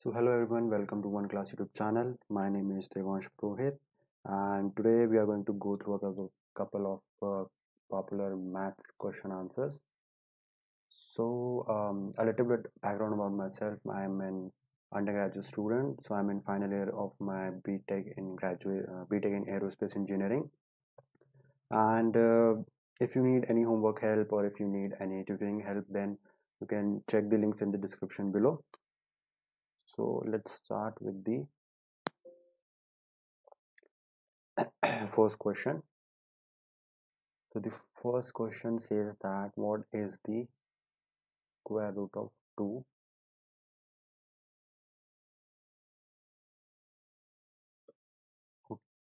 So hello everyone, welcome to OneClass YouTube channel. My name is Devansh Purohit, and today we are going to go through a couple of popular maths question answers. So a little bit background about myself. I am an undergraduate student, so I'm in final year of my BTech in aerospace engineering. And if you need any homework help or if you need any tutoring help, then you can check the links in the description below. So let's start with the first question. So the first question says that what is the square root of 2?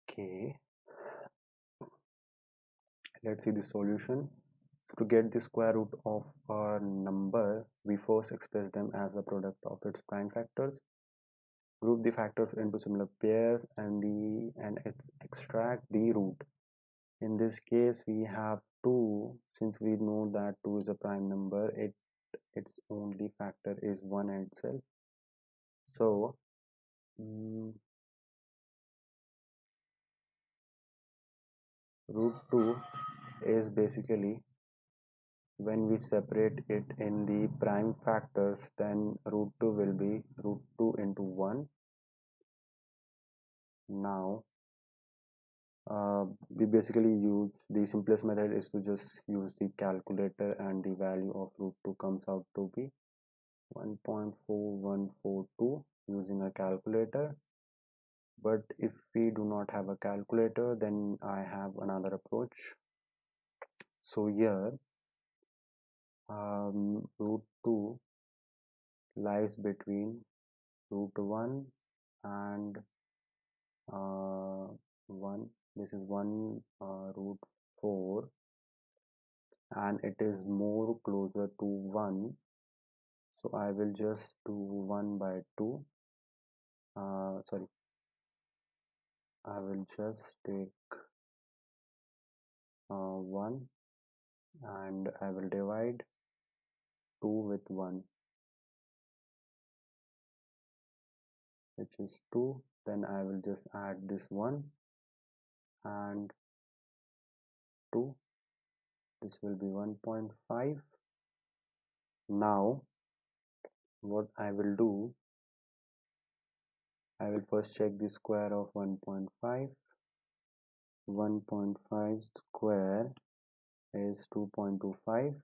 Okay, let's see the solution. So to get the square root of a number, we first express them as the product of its prime factors. Group the factors into similar pairs and extract the root. In this case, we have 2. Since we know that 2 is a prime number, its only factor is 1 itself. So root 2 is basically when we separate it in the prime factors, then root 2 will be root 2 into 1. Now we basically use the simplest method is to just use the calculator, and the value of root 2 comes out to be 1.4142 using a calculator. But if we do not have a calculator, then I have another approach. So here root 2 lies between root 1 and 1. This is 1 root 4, and it is more closer to 1, so I will just do 1 by 2. Sorry, I will just take 1 and I will divide 2 with 1, which is 2. Then I will just add this 1 and 2. This will be 1.5. Now what I will do, I will first check the square of 1.5. 1.5 square is 2.25.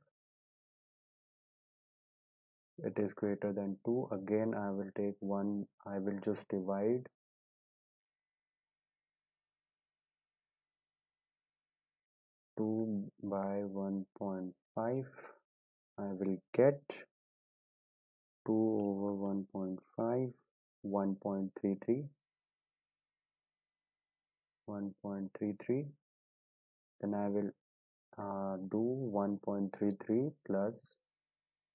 It is greater than 2. Again I will take 1. I will just divide 2 by 1.5. I will get 2 over 1.5, 1.33. 1.33. Then I will do 1.33 plus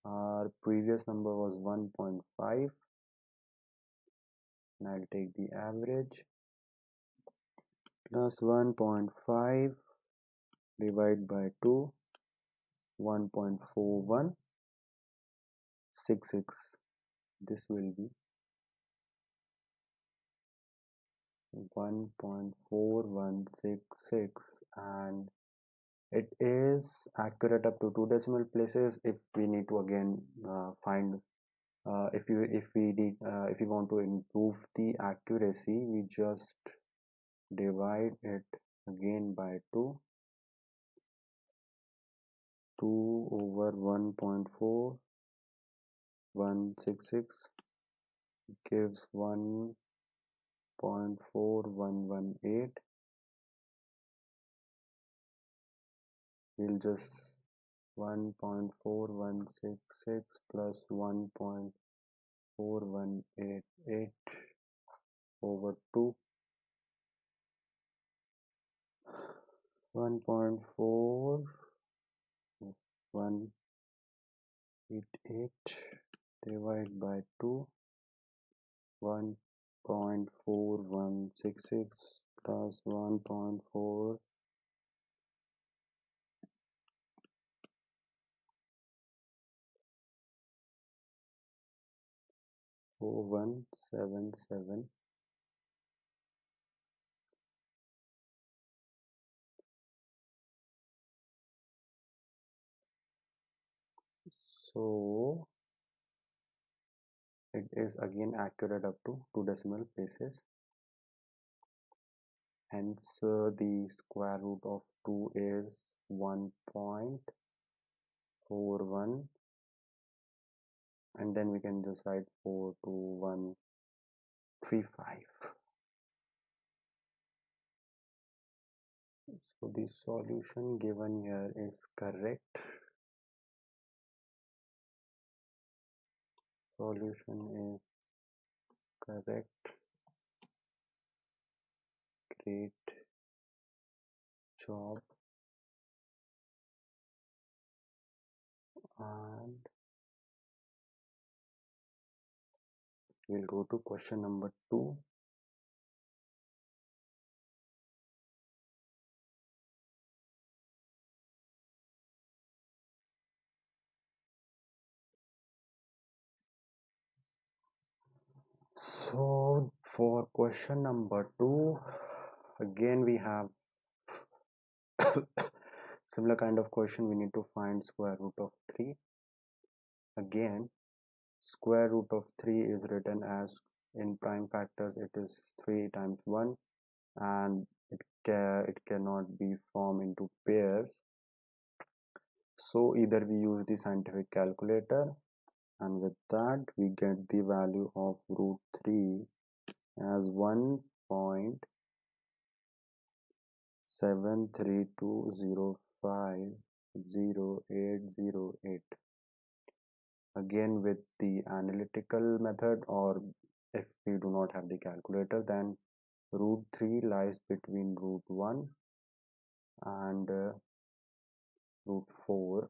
our previous number was 1.5, and I'll take the average plus 1.5 divided by 2, 1.4166. This will be 1.4166, and it is accurate up to 2 decimal places. If we need to again find if we want to improve the accuracy, we just divide it again by 2. 2 over 1.4166 gives 1.4118. We'll just 1.4166 plus 1.4188 over 2. 1.4188 divided by 2. 1.4166 plus 1.4 0177. So it is again accurate up to 2 decimal places. Hence, the square root of 2 is 1.41, and then we can just write 42135. So the solution given here is correct. Solution is correct. Great job. And we'll go to question number 2. So for question number 2, again we have similar kind of question. We need to find square root of 3. Again, square root of 3 is written as, in prime factors it is 3 times 1, and it cannot be formed into pairs. So either we use the scientific calculator, and with that we get the value of root 3 as 1.7320500808. Again, with the analytical method, or if we do not have the calculator, then root 3 lies between root 1 and root 4.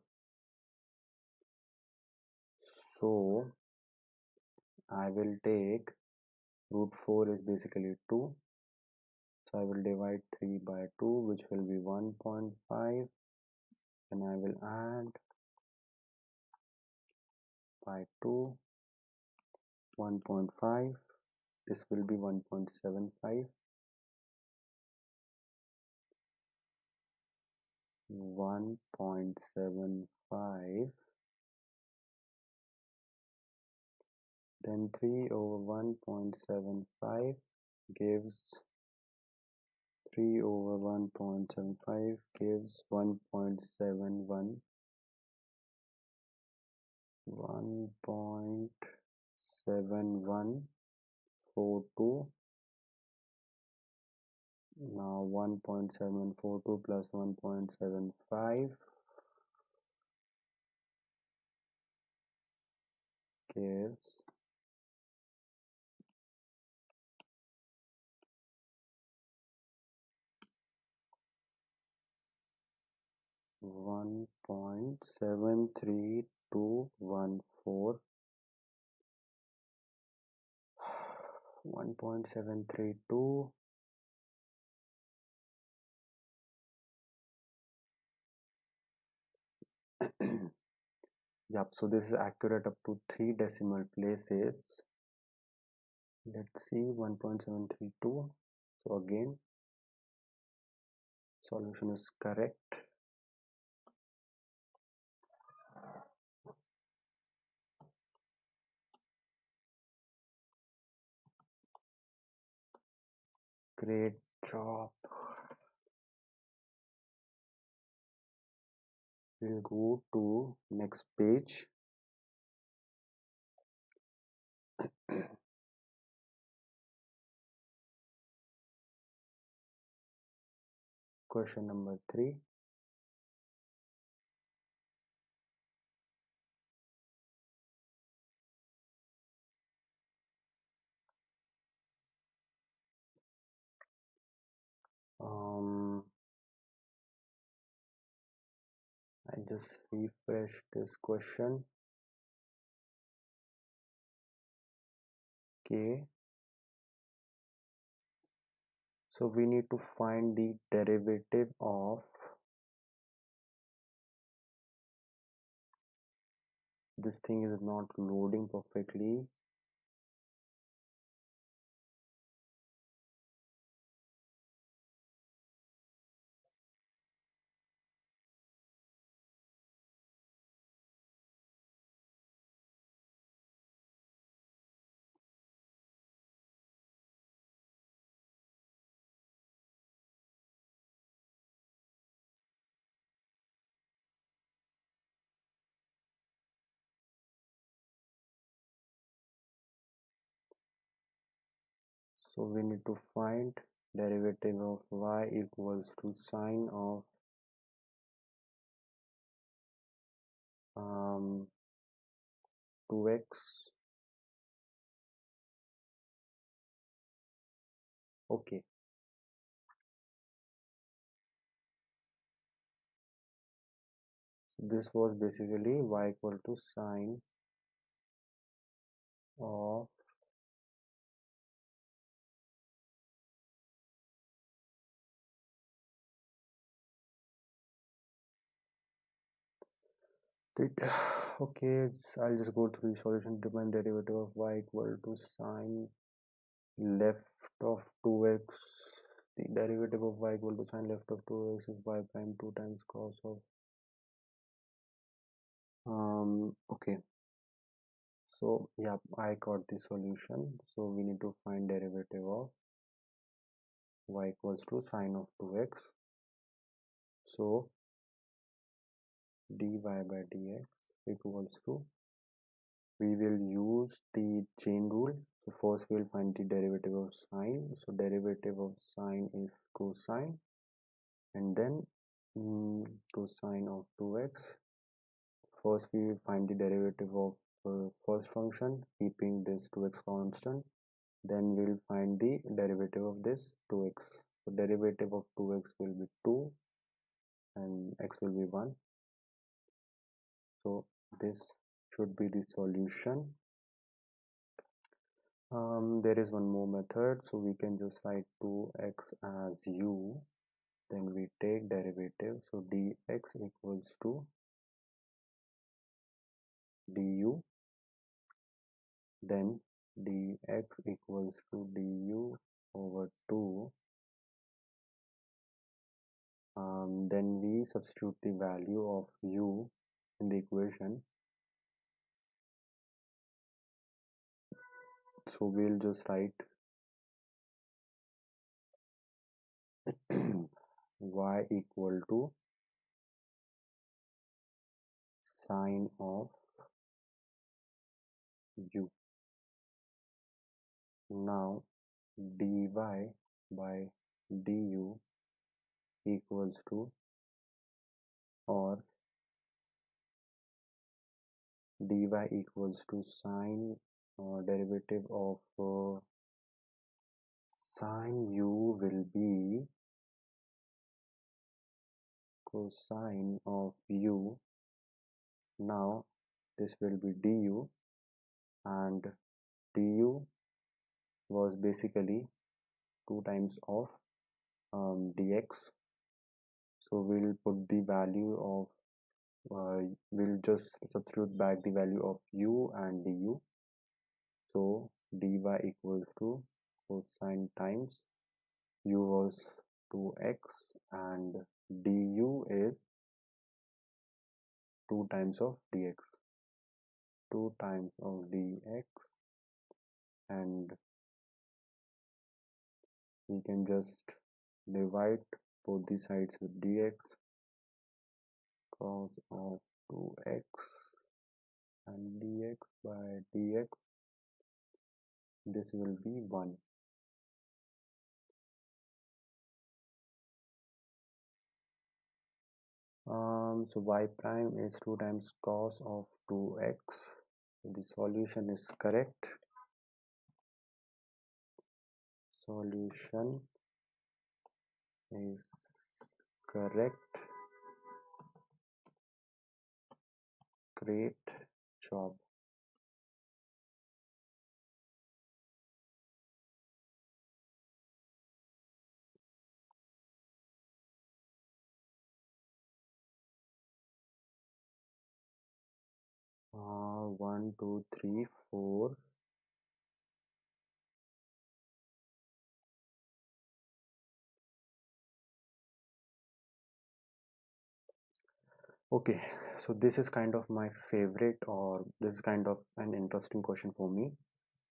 So I will take root 4 is basically 2. So I will divide 3 by 2, which will be 1.5. And I will add by 2, 1.5. This will be 1.75. 1.75. Then 3 over 1.75 gives 3 over 1.75 gives 1.71. 1.7142. Now 1.742 plus 1.75 gives 1.73214. 1.732. Yep, so this is accurate up to 3 decimal places. Let's see, 1.732. So again, solution is correct. Great job. We'll go to next page. Question number 3. I just refresh this question. Okay. So we need to find the derivative of this thing is not loading perfectly. So we need to find derivative of y equals to sine of 2x. Okay, so this was basically y equal to sine of okay, I'll just go through the solution. Demand derivative of y equal to sine left of 2x. The derivative of y equal to sine left of 2x is y prime 2 times cos of okay, so yeah, I got the solution. So we need to find derivative of y equals to sine of 2x. So dy by dx equals to, we will use the chain rule. So first we'll find the derivative of sine. So derivative of sine is cosine, and then cosine of 2x. First we will find the derivative of first function, keeping this 2x constant. Then we'll find the derivative of this 2x. So derivative of 2x will be 2 and x will be 1. So this should be the solution. There is one more method, so we can just write 2x as u, then we take derivative, so dx equals to du, then dx equals to du over 2. Then we substitute the value of u in the equation, so we'll just write y equal to sine of u. Now dy by du equals to, or dy equals to sine derivative of sine u will be cosine of u. Now this will be du, and du was basically 2 times of dx. So we'll put the value of we'll just substitute back the value of u and du. So dy equals to cosine times u was 2x and du is 2 times of dx, 2 times of dx, and we can just divide both the sides with dx. Cos of 2x and dx by dx, this will be 1. So y prime is 2 times cos of 2x. So the solution is correct. Solution is correct. Great job. One, two, three, four. Okay, so this is kind of my favorite, or this is kind of an interesting question for me.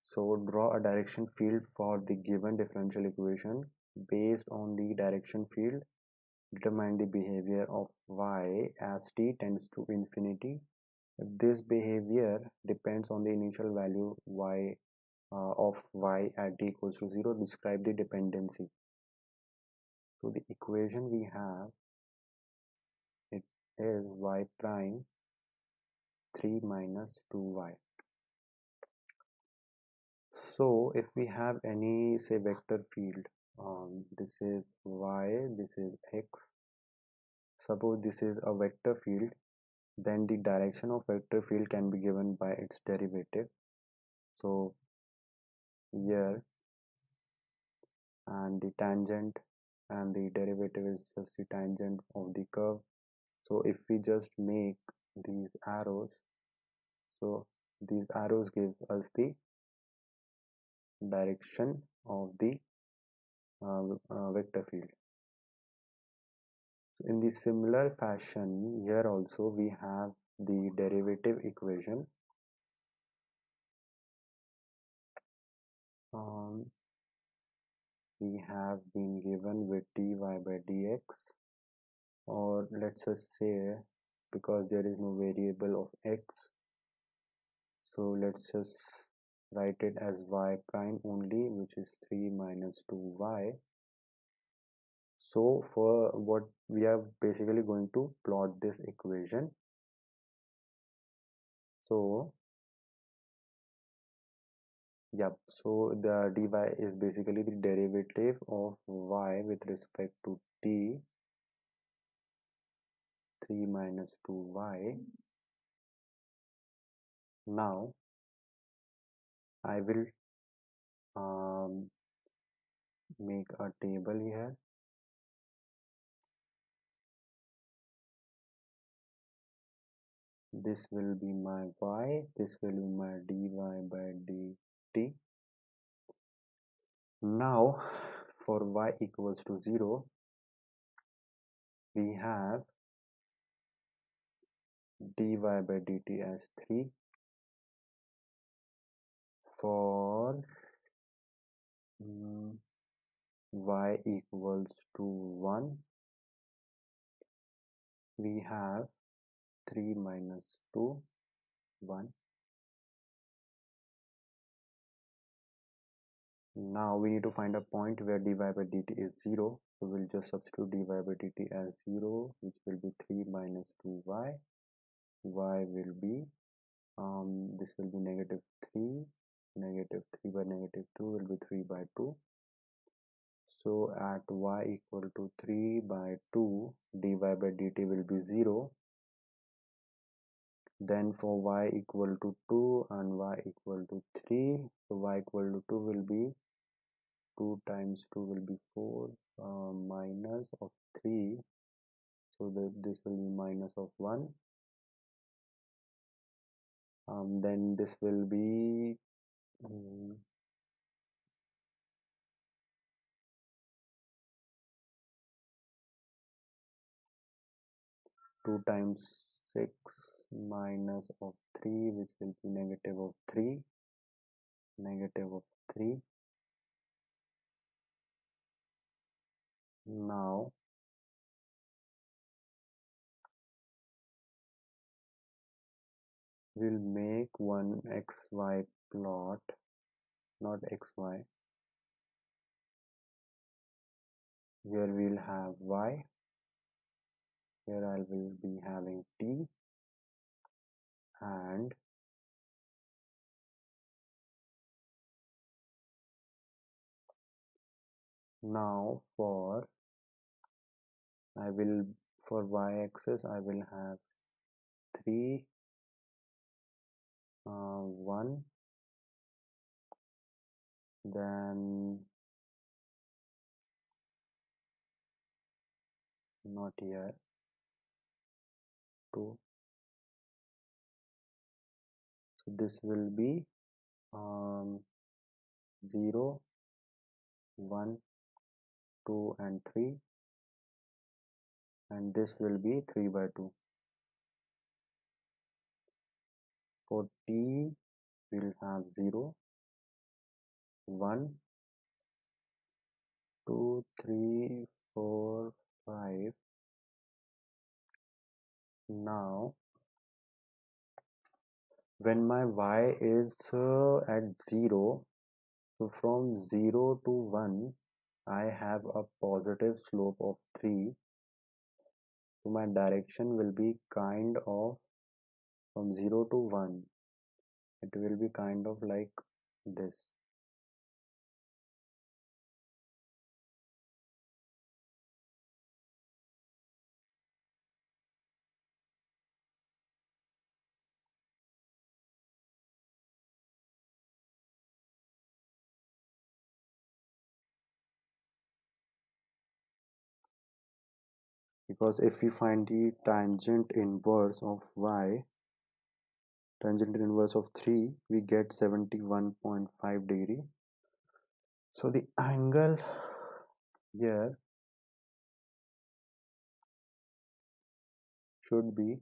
So draw a direction field for the given differential equation. Based on the direction field, determine the behavior of y as t tends to infinity. If this behavior depends on the initial value y of y at t equals to 0, describe the dependency. So the equation we have, it is y prime 3 minus 2y. So if we have any, say, vector field, this is y, this is x. Suppose this is a vector field, then the direction of vector field can be given by its derivative. So here, and the tangent and the derivative is just the tangent of the curve. So if we just make these arrows, so these arrows give us the direction of the vector field. So in the similar fashion, here also we have the derivative equation. We have been given with dy by dx, or let's just say, because there is no variable of x, so let's just write it as y prime only, which is 3 minus 2y. So for what we are basically going to plot this equation. So yep, so the dy is basically the derivative of y with respect to t, 3 minus 2y. Now I will make a table here. This will be my y, this will be my dy by dt. Now for y equals to 0, we have dy by dt as 3. For y equals to 1, we have 3 minus 2, 1. Now we need to find a point where dy by dt is 0. So we'll just substitute dy by dt as 0, which will be 3 minus 2y. Y will be, this will be negative 3. Negative 3 by negative 2 will be 3 by 2. So at y equal to 3 by 2, dy by dt will be 0. Then for y equal to 2 and y equal to 3, so y equal to 2 will be 2 times 2 will be 4, minus of 3, so that this will be minus of 1. Then this will be 2 times 6 minus of 3, which will be negative of 3, negative of 3. Now we'll make one xy plot, not xy. Here we'll have y, here I will be having t, and now for y-axis I will have 3, 1, then not here, 2. So this will be 0, 1, 2 and 3, and this will be 3 by 2. For t we'll have 0, 1, 2, 3, 4, 5. Now when my y is at 0, So from 0 to 1, I have a positive slope of 3. So my direction will be kind of from 0 to 1. It will be kind of like this. Because if we find the tangent inverse of y, tangent inverse of 3, we get 71.5 degree. So the angle here should be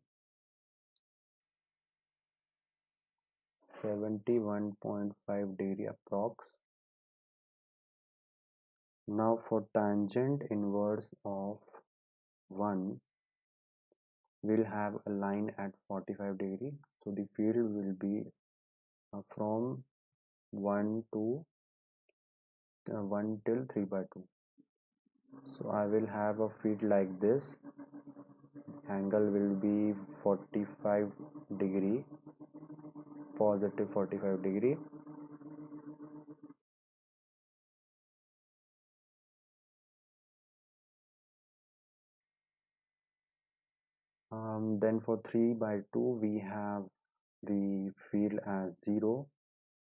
71.5 degree approx. Now for tangent inverse of 1, we'll have a line at 45 degree. So the field will be from 1 to 1 till 3 by 2. So I will have a field like this. Angle will be 45 degree, positive 45 degree. Then for 3 by 2 we have the field as 0.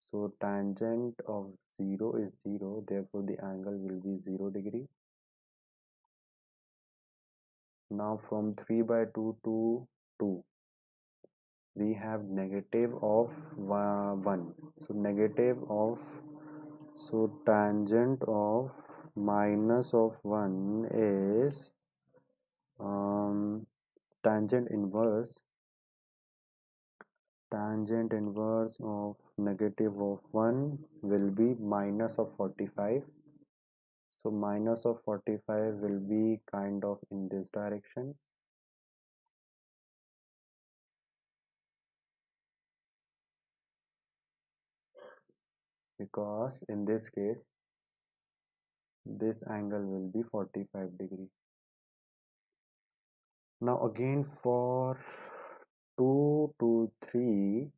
So tangent of 0 is 0, therefore the angle will be 0 degree. Now from 3 by 2 to 2, we have negative of 1. So negative of, so tangent of minus of 1 is tangent inverse of negative of 1 will be minus of 45. So minus of 45 will be kind of in this direction. Because in this case, this angle will be 45 degree. Now again for 2 to 3,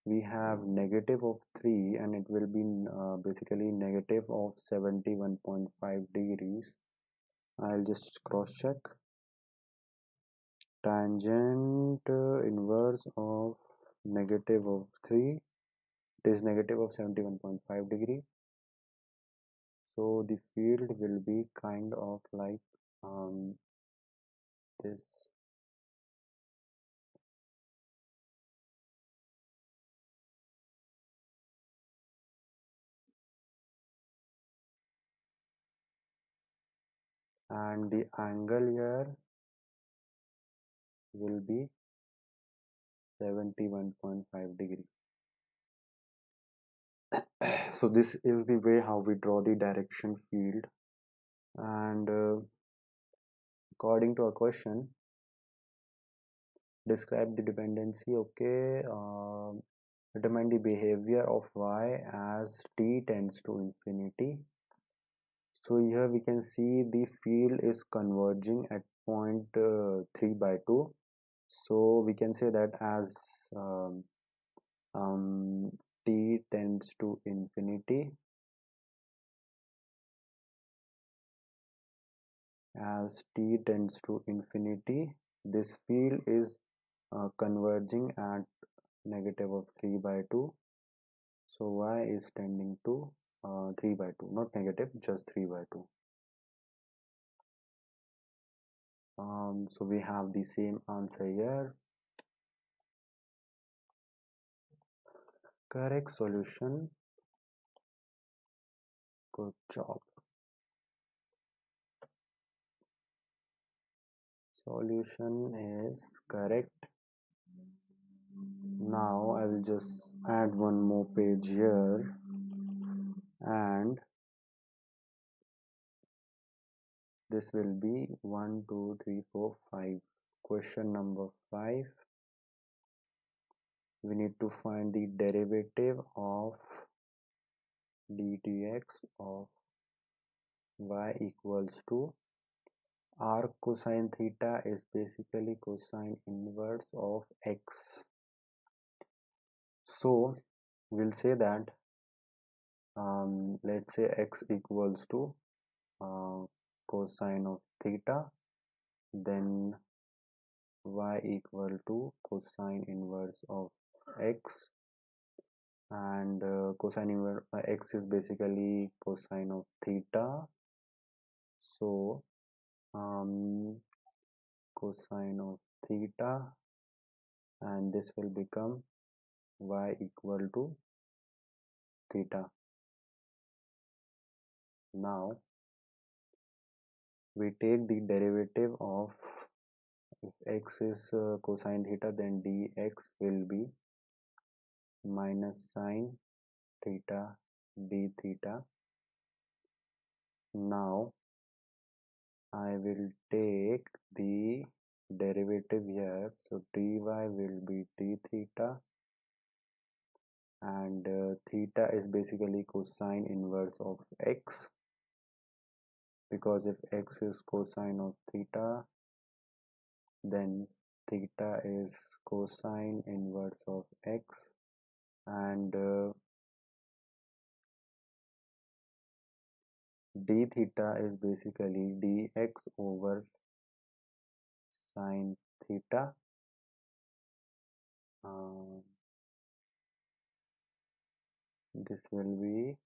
we have negative of 3 and it will be basically negative of 71.5 degrees. I'll just cross check. Tangent inverse of negative of 3, it is negative of 71.5 degree. So the field will be kind of like this. And the angle here will be 71.5 degree. So this is the way how we draw the direction field. And according to a question, describe the dependency. Okay, determine the behavior of y as t tends to infinity. So here we can see the field is converging at point 3 by 2. So we can say that as t tends to infinity, this field is converging at negative of 3 by 2. So y is tending to 3 by 2, not negative, just 3 by 2. So we have the same answer here. Correct solution. Good job. Solution is correct. Now I will just add one more page here, and this will be 1 2 3 4 5. Question number 5. We need to find the derivative of dx of y equals to arc cosine theta is basically cosine inverse of x. So we'll say that let's say x equals to cosine of theta, then y equal to cosine inverse of x, and cosine inverse x is basically cosine of theta, so cosine of theta, and this will become y equal to theta. Now we take the derivative of, if x is cosine theta, then dx will be minus sine theta d theta. Now I will take the derivative here, so dy will be d theta, and theta is basically cosine inverse of x, because if x is cosine of theta, then theta is cosine inverse of x, and d theta is basically dx over sine theta. This will be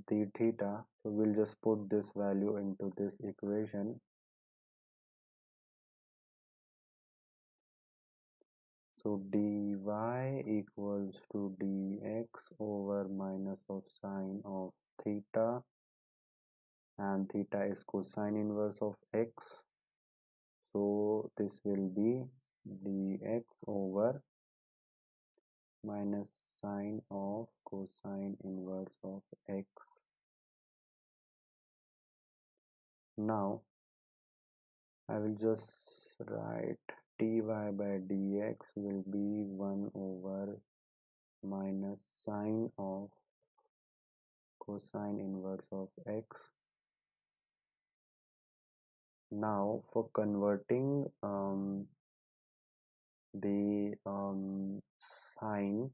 d theta, so we'll just put this value into this equation. So dy equals to dx over minus of sine of theta, and theta is cosine inverse of x, so this will be dx over minus sine of cosine inverse of x. Now I will just write dy by dx will be 1 over minus sine of cosine inverse of x. Now for converting the sine,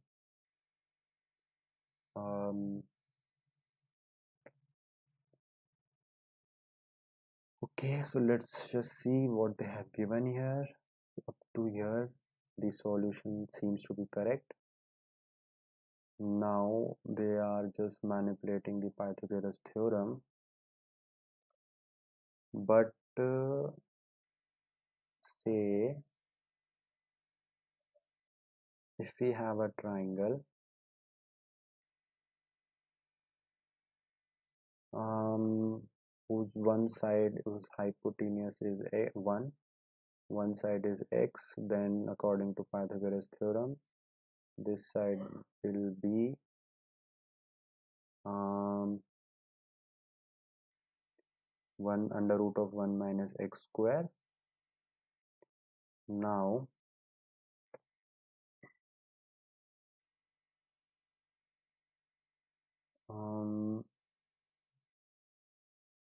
okay, so let's just see what they have given here. Up to here the solution seems to be correct. Now they are just manipulating the Pythagoras theorem, but say if we have a triangle whose one side, whose hypotenuse is one side is x, then according to Pythagoras theorem this side will be 1 under root of 1 minus x square. Now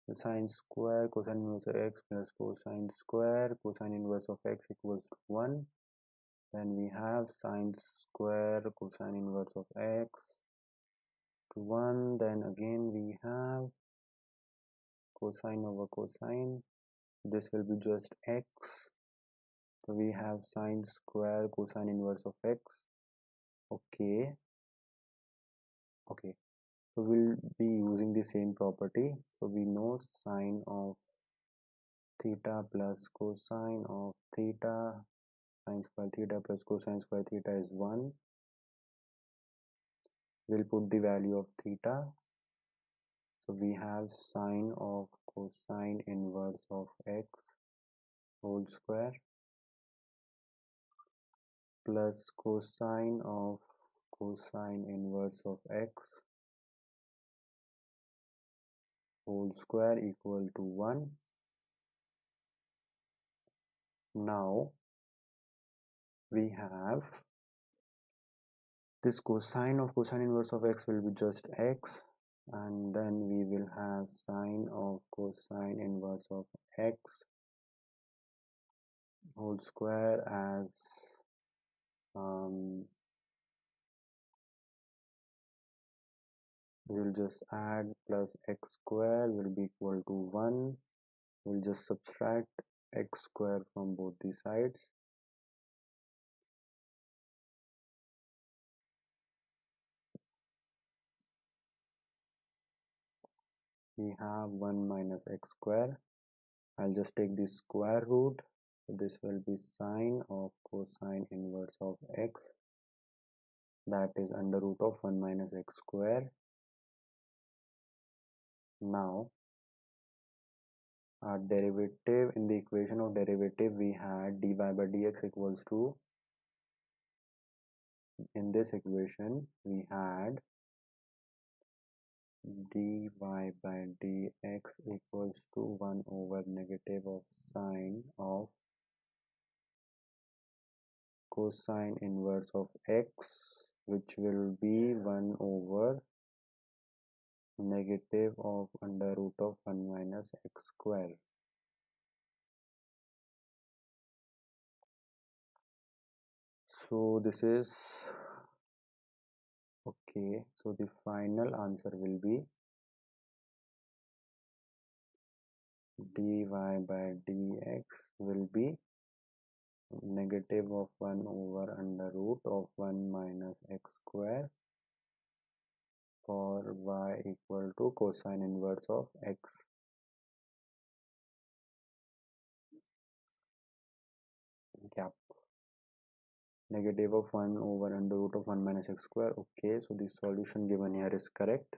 the sine square cosine inverse of x plus cosine square cosine inverse of x equals to 1. Then we have sine square cosine inverse of x to 1. Then again we have cosine over cosine, this will be just x, so we have sine square cosine inverse of x. Okay, so we'll be using the same property. So we know sine of theta plus cosine of theta, sine square theta plus cosine square theta is 1. We'll put the value of theta, so we have sine of cosine inverse of x whole square plus cosine of cosine inverse of x whole square equal to 1. Now we have This cosine inverse of x will be just x, and then we will have sine of cosine inverse of x whole square as um, we'll just add plus x square will be equal to 1. We'll just subtract x square from both the sides. We have 1 minus x square. I'll just take the square root. So this will be sine of cosine inverse of x, that is under root of 1 minus x square. Now our derivative, in the equation of derivative we had dy by dx equals to, in this equation we had dy by dx equals to 1 over negative of sine of cosine inverse of x, which will be 1 over negative of under root of 1 minus x square. So this is okay. So the final answer will be dy by dx will be negative of 1 over under root of 1 minus x square for y equal to cosine inverse of x. Yep. Negative of 1 over under root of 1 minus x square. Okay, so the solution given here is correct.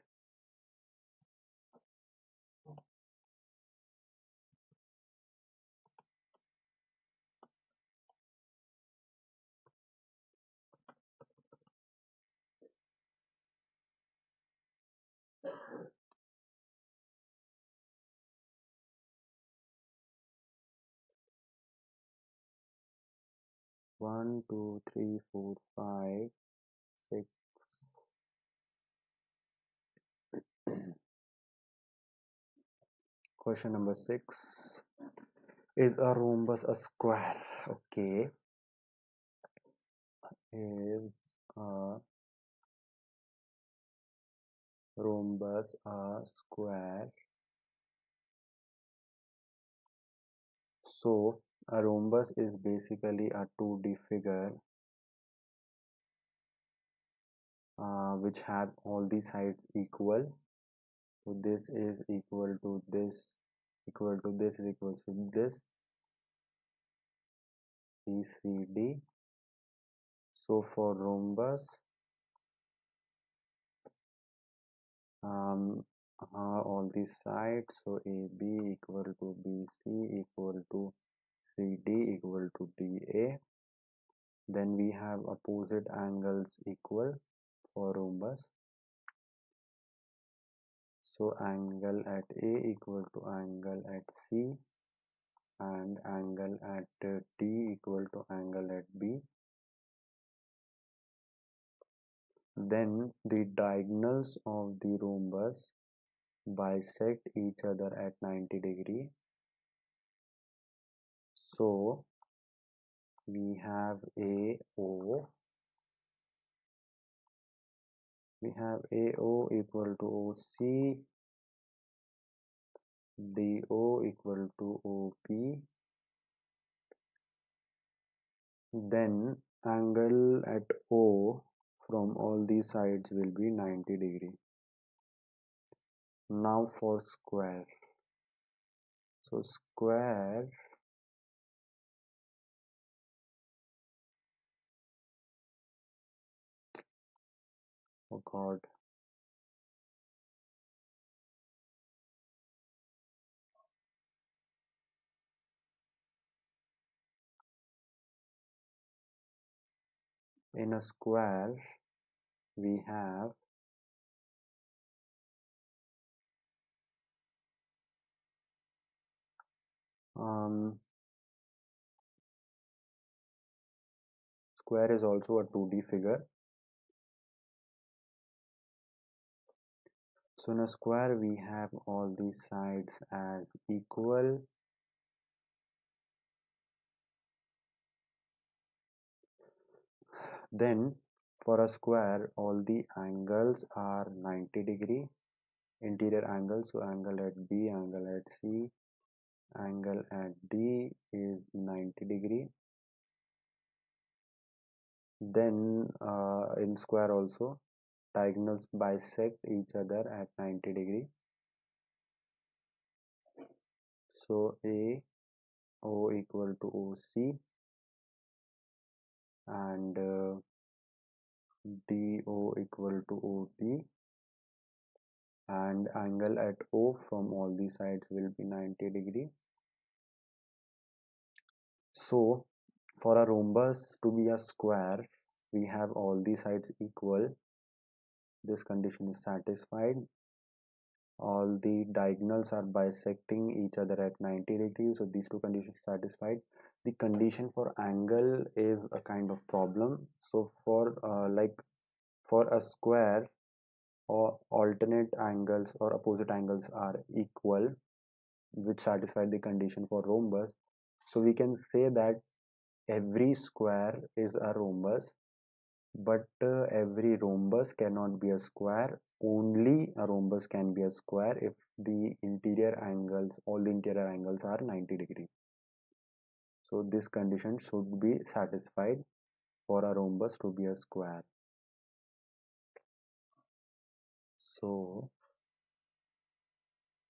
One, two, three, four, five, six. Question number 6. Is a rhombus a square? Okay. Is a rhombus a square? So a rhombus is basically a 2D figure which have all the sides equal. So this is equal to this, equal to this is equals to this, BCD. So for rhombus, all these sides, so AB equal to BC equal to CD equal to DA. Then we have opposite angles equal for rhombus. So angle at A equal to angle at C and angle at D equal to angle at B. Then the diagonals of the rhombus bisect each other at 90 degree. So we have AO. We have AO equal to OC, DO equal to OP. Then angle at O from all these sides will be 90 degree. Now for square. So square, oh god, in a square we have square is also a 2D figure. So in a square we have all these sides as equal. Then for a square all the angles are 90-degree interior angles. So angle at B, angle at C, angle at D is 90-degree. Then in square also diagonals bisect each other at 90-degree. So AO equal to OC and DO equal to OP, and angle at O from all these sides will be 90-degree. So for a rhombus to be a square, we have all the sides equal. This condition is satisfied. All the diagonals are bisecting each other at 90 degrees, so these two conditions satisfied. The condition for angle is a kind of problem. So for for a square, or alternate angles or opposite angles are equal, which satisfy the condition for rhombus. So we can say that every square is a rhombus, but every rhombus cannot be a square. Only a rhombus can be a square if the interior angles, all the interior angles are 90-degree. So this condition should be satisfied for a rhombus to be a square. So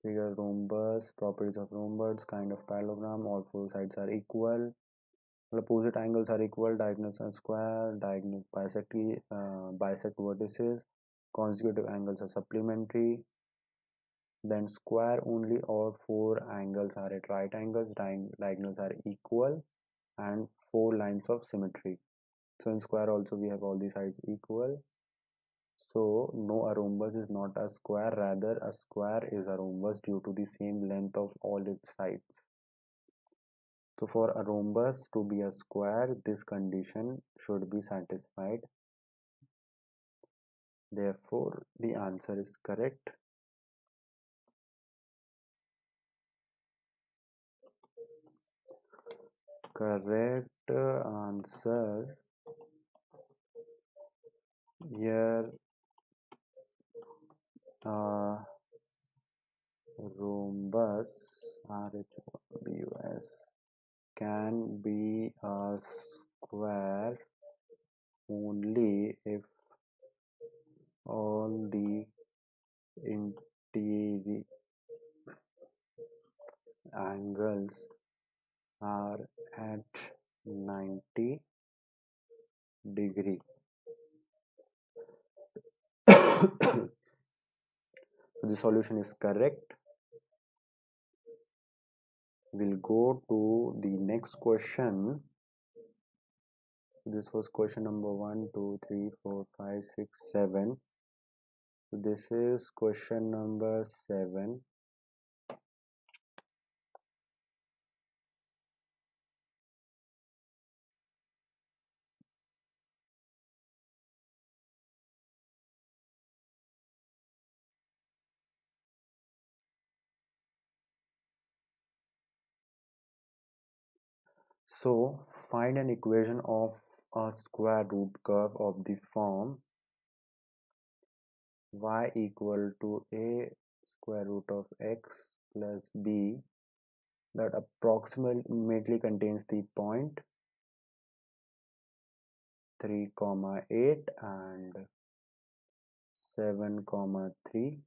figure rhombus, properties of rhombus, kind of parallelogram, all four sides are equal. Opposite angles are equal, diagonals are square, diagonals bisect vertices, consecutive angles are supplementary. Then square only or four angles are at right angles, diagonals are equal, and four lines of symmetry. So in square also we have all the sides equal. So no, a rhombus is not a square, rather a square is a rhombus due to the same length of all its sides. So for a rhombus to be a square, this condition should be satisfied. Therefore, the answer is correct. Correct answer here, rhombus RHBUS can be a square only if all the interior angles are at 90-degree. The solution is correct. We'll go to the next question. This was question number 1, 2, 3, 4, 5, 6, 7. So this is question number 7. So find an equation of a square root curve of the form y equal to a square root of x plus b that approximately contains the point 3, 8 and 7, 3.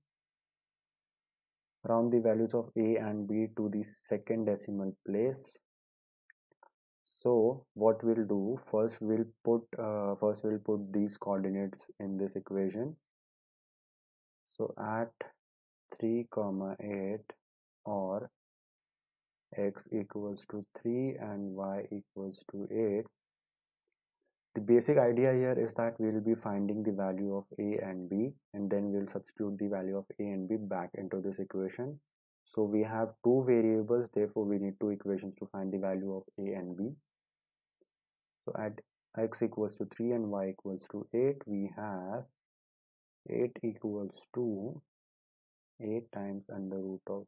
Round the values of a and b to the second decimal place. So what we'll do, first we'll put these coordinates in this equation. So at 3, 8, or x equals to 3 and y equals to 8, the basic idea here is that we'll be finding the value of a and b, and then we'll substitute the value of a and b back into this equation. So we have two variables, therefore we need two equations to find the value of a and b. So at x equals to 3 and y equals to 8, we have 8 equals to 8 times under root of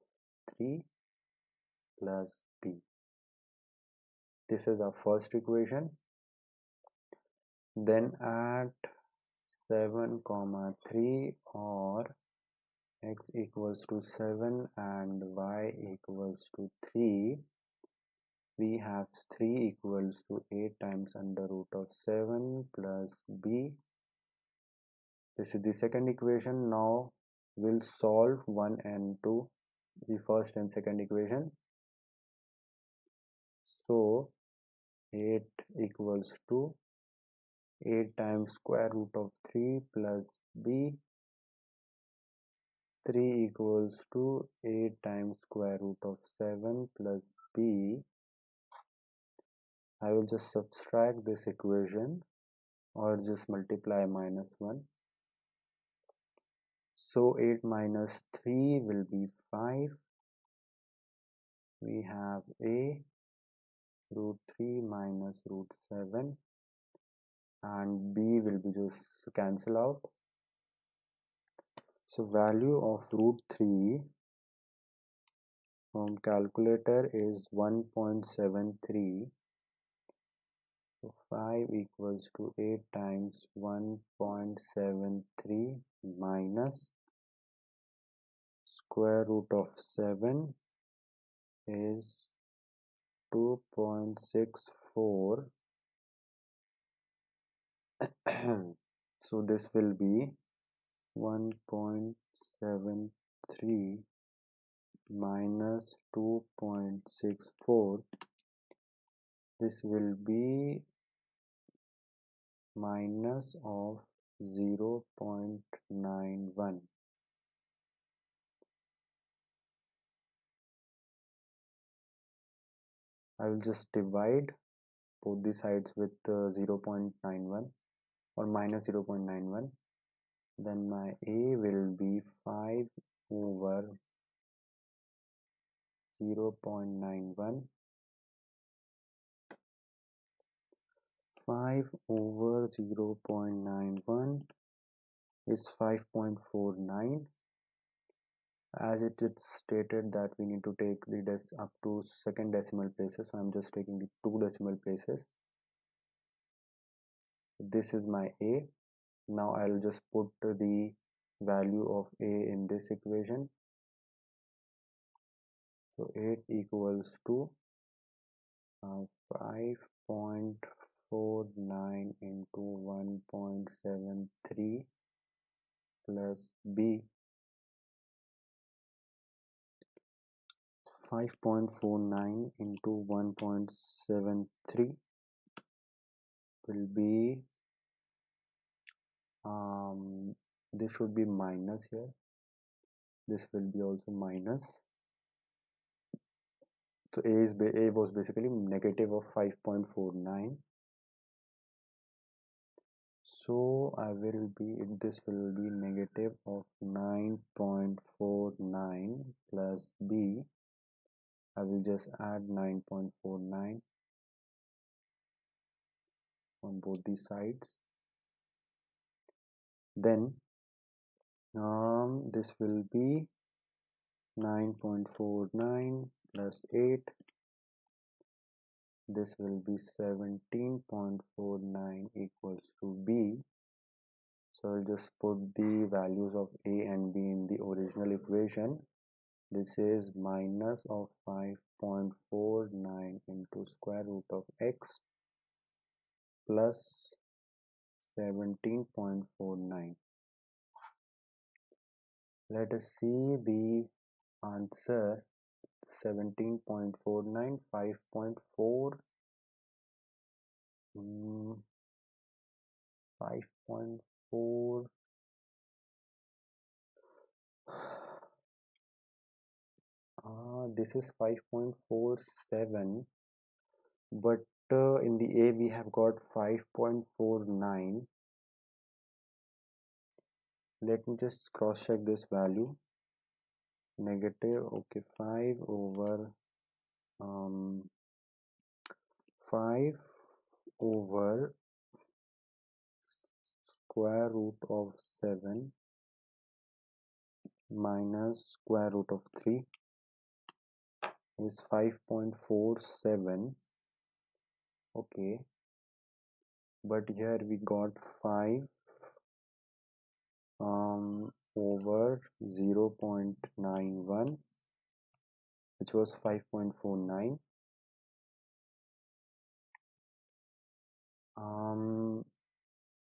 3 plus b. This is our first equation. Then at 7 comma 3 or x equals to 7 and y equals to 3, we have 3 equals to 8 times under root of 7 plus b. This is the second equation. Now we'll solve 1 and 2, the first and second equation. So 8 equals to 8 times square root of 3 plus b. 3 equals to 8 times square root of 7 plus b. I will just subtract this equation or just multiply minus 1. So 8 minus 3 will be 5. We have a root 3 minus root 7 and b will be just cancel out. So value of root 3 from calculator is 1.73. So 5 equals to 8 times 1.73 minus square root of 7 is 2.64. So this will be 1.73 minus 2.64. This will be minus of 0.91. I will just divide both the sides with 0.91 or minus 0.91. Then my a will be 5 over 0.91. 5 over 0.91 is 5.49. As it is stated that we need to take the up to second decimal places, so I'm just taking the 2 decimal places. This is my a. Now I'll just put the value of a in this equation. So 8 equals to 5.49 into 1.73 plus b. 5.49 into 1.73 will be this should be minus here. This will be also minus. So a was basically negative of 5.49. So this will be negative of 9.49 plus b. I will just add 9.49 on both the sides. Then this will be 9.49 plus 8. This will be 17.49 equals to b. So I'll just put the values of a and b in the original equation. This is minus of 5.49 into square root of x plus 17.49. Let us see the answer. 17.49, 5.4, 5.4, this is 5.47, but in the a we have got 5.49. Let me just cross check this value. Negative, okay, 5 over 5 over square root of 7 minus square root of 3 is 5.47. Okay, but here we got 5 over 0.91, which was 5.49.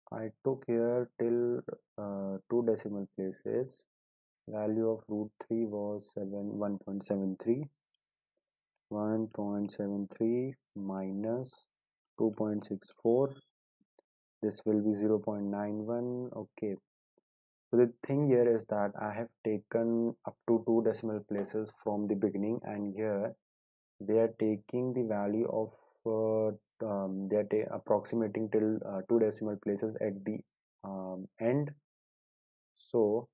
I took here till 2 decimal places. Value of root 3 was 1.73. 1.73 minus 2.64. This will be 0.91. Okay. So the thing here is that I have taken up to 2 decimal places from the beginning, and here they are taking the value of they are approximating till 2 decimal places at the end. So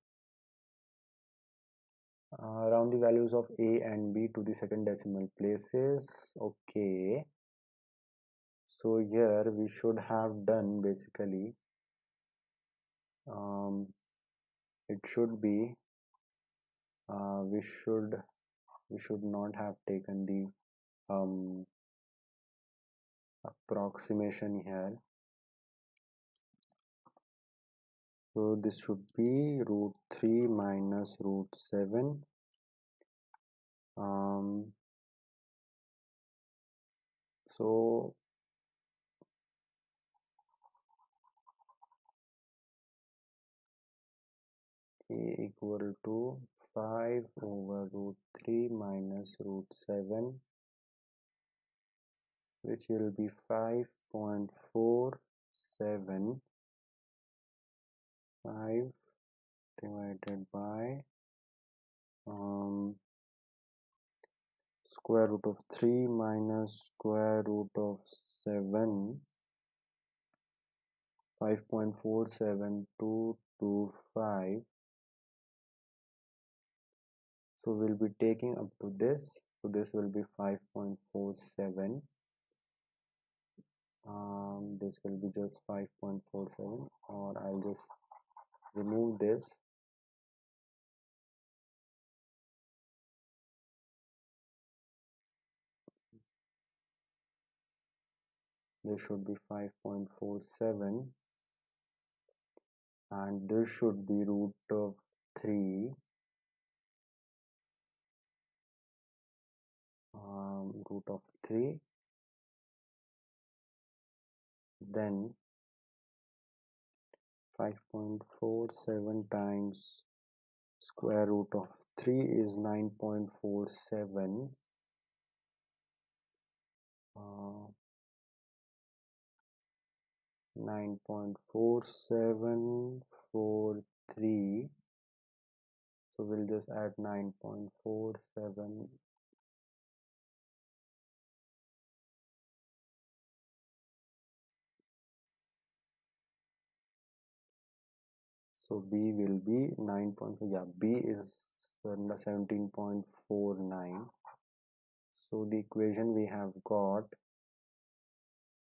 round the values of a and b to the second decimal places. Okay, so here we should have done basically it should be we should not have taken the approximation here. So this should be root 3 minus root 7. So a equal to 5 over root 3 minus root 7, which will be 5.47. 5 divided by square root of 3 minus square root of 7, 5.47225. So we'll be taking up to this, so this will be 5.47. This will be just 5.47, or I'll just remove this. This should be 5.47, and this should be root of 3 root of 3, then 5.47 times square root of 3 is 9.47. 9.4743. So we'll just add 9.47. So B will be 9. Yeah, B is 17.49. So the equation we have got,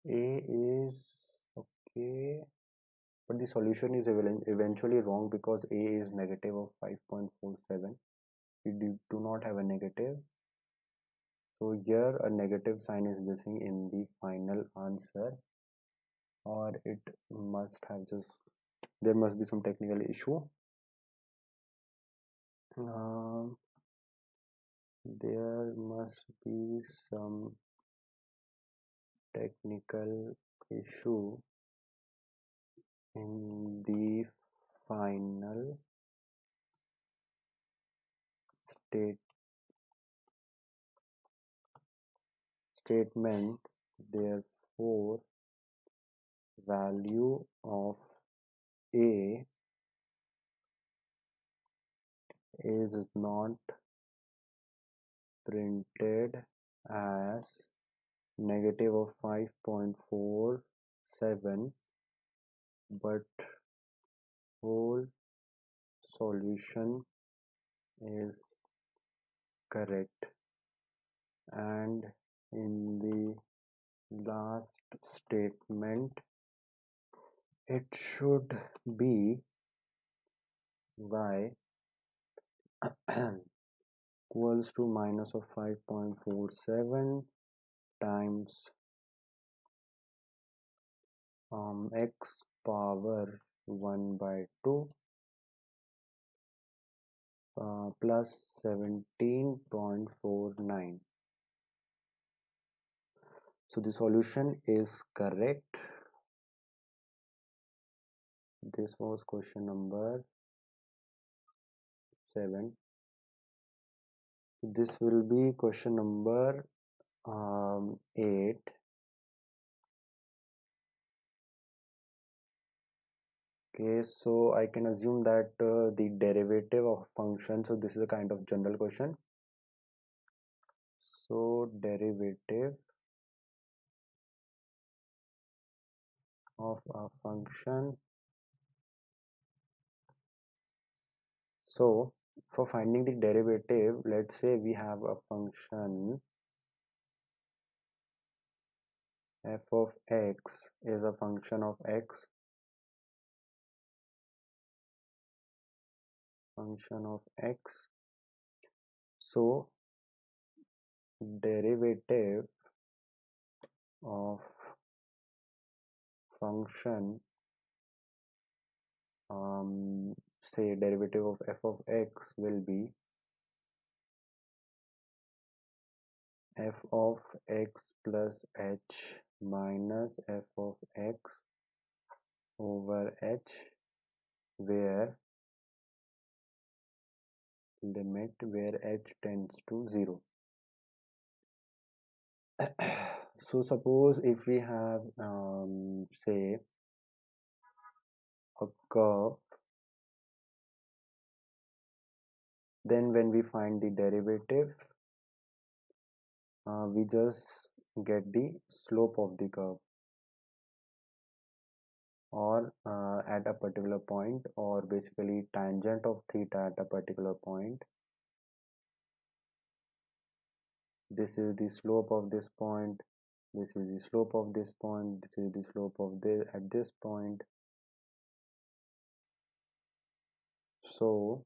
A is okay, but the solution is eventually wrong because A is negative of 5.47. We do not have a negative. So here a negative sign is missing in the final answer, or it must have just, there must be some technical issue. There must be some technical issue in the final statement. Therefore value of A is not printed as negative of 5.47, but whole solution is correct, and in the last statement it should be y equals to minus of 5.47 times x power 1 by 2 plus 17.49. So the solution is correct. This was question number 7. This will be question number 8. Okay, so I can assume that the derivative of function, so this is a kind of general question. So derivative of a function. So for finding the derivative, let's say we have a function f of x is a function of x, function of x. So derivative of function, say derivative of f of x will be f of x plus h minus f of x over h, where limit where h tends to 0. So suppose if we have say a curve, then when we find the derivative, we just get the slope of the curve, or at a particular point, or basically tangent of theta at a particular point. This is the slope of this point, this is the slope of this point, this is the slope of this at this point. So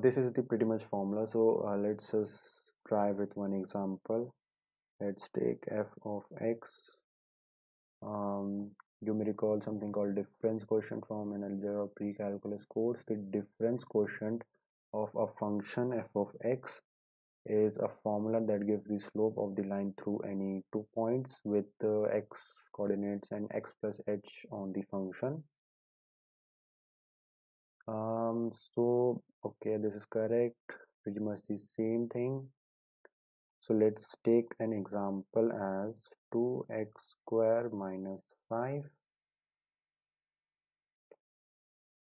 this is the pretty much formula. So let's just try with one example. Let's take f of x. You may recall something called difference quotient from an algebra pre-calculus course. The difference quotient of a function f of x is a formula that gives the slope of the line through any 2 points with the x coordinates and x plus h on the function. So okay, this is correct, pretty much the same thing. So let's take an example as 2x square minus 5.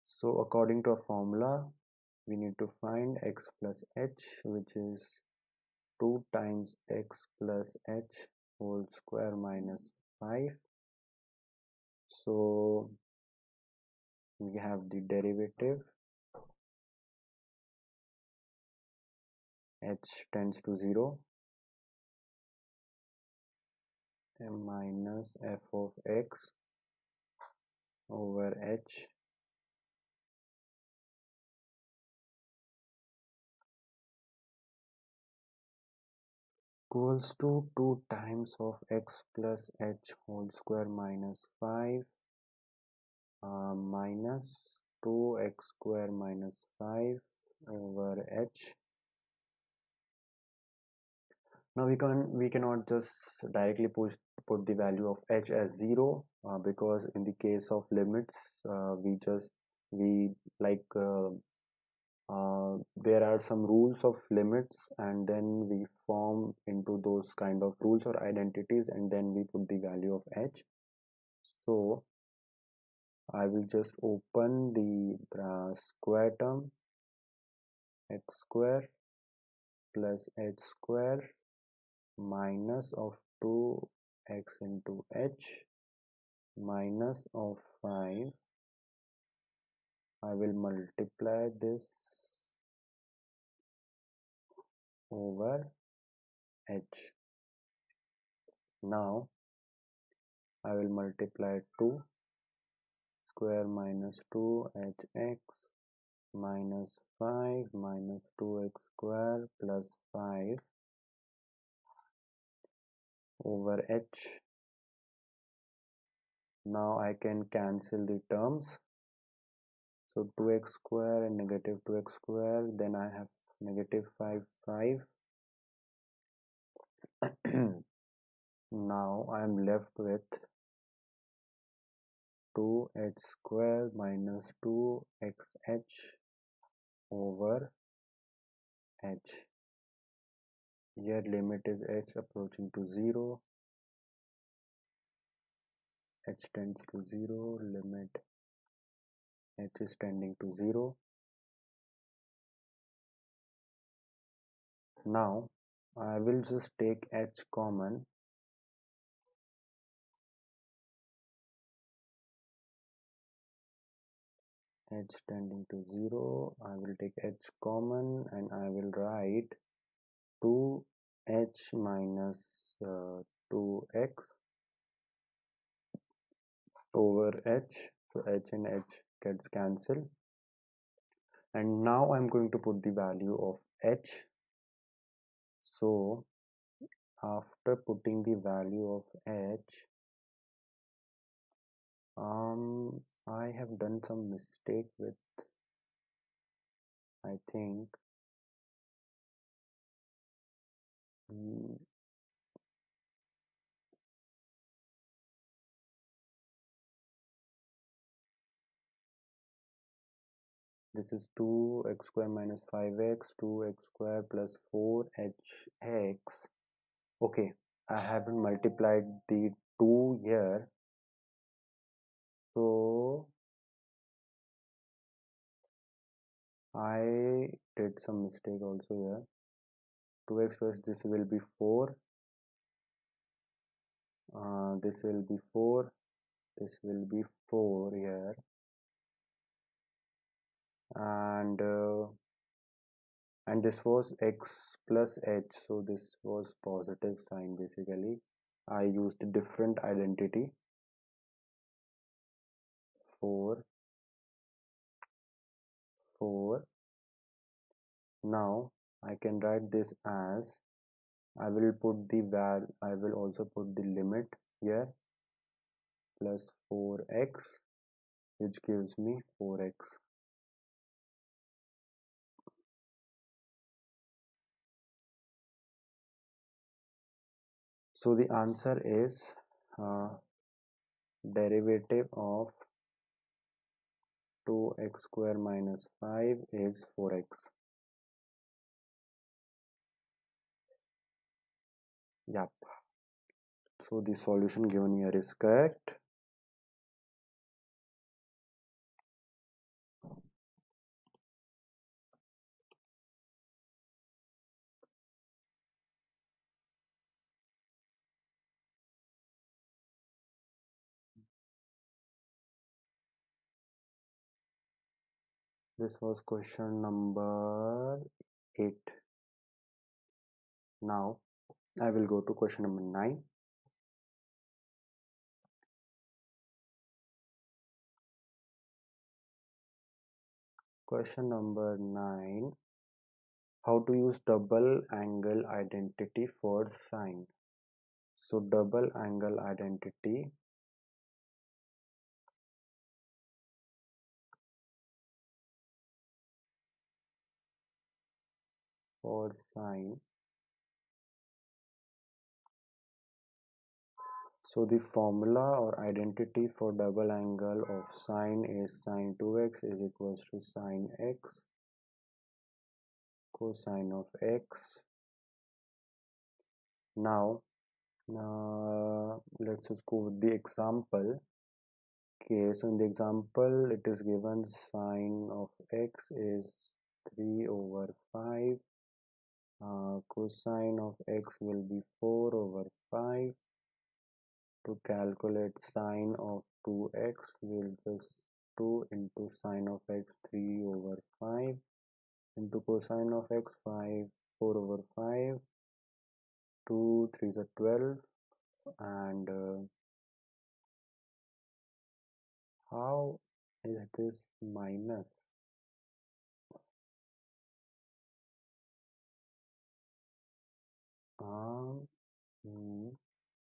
So according to a formula, we need to find x plus h, which is 2 times x plus h whole square minus 5. So we have the derivative, h tends to 0, minus f of x over h equals to 2 times of x plus h whole square minus 5 minus 2x square minus 5 over h. Now we cannot just directly put the value of h as 0 because in the case of limits we like there are some rules of limits, and then we form into those kind of rules or identities, and then we put the value of h. So I will just open the square term, x square plus h square minus of 2x into h minus of 5. I will multiply this over h. Now I will multiply 2 square minus 2hx minus 5 minus 2x square plus 5 over h. Now I can cancel the terms. So 2x square and negative 2x square, then I have negative 5. Now I am left with 2h square minus 2xh over h. Here limit is h approaching to 0. H tends to 0. Limit h is tending to 0. Now I will just take h common. H tending to 0. I will take h common and I will write 2h minus 2x over h. So h and h gets cancelled. And now I'm going to put the value of h. So after putting the value of h, I have done some mistake with, I think, this is 2x square minus 5x, 2x square plus 4hx. Okay, I haven't multiplied the 2 here. So I did some mistake also here. 2x plus this will be 4. This will be 4. This will be 4 here. And this was x plus h, so this was positive sign. Basically I used a different identity. 4 4. Now I can write this as, I will also put the limit here, plus 4x, which gives me 4x. So the answer is derivative of 2x square minus 5 is 4x. Yep. So the solution given here is correct. This was question number 8. Now I will go to question number 9. Question number 9. How to use double angle identity for sine. So double angle identity for sine. So the formula or identity for double angle of sine is sine 2x is equals to sine x cosine of x. Now let's just go with the example. Okay, so in the example it is given sine of x is 3 over 5. Cosine of x will be 4 over 5. To calculate sine of 2x, we'll just 2 into sine of x 3 over 5 into cosine of x 5 4 over 5. 2 3s are 12. And how is this minus?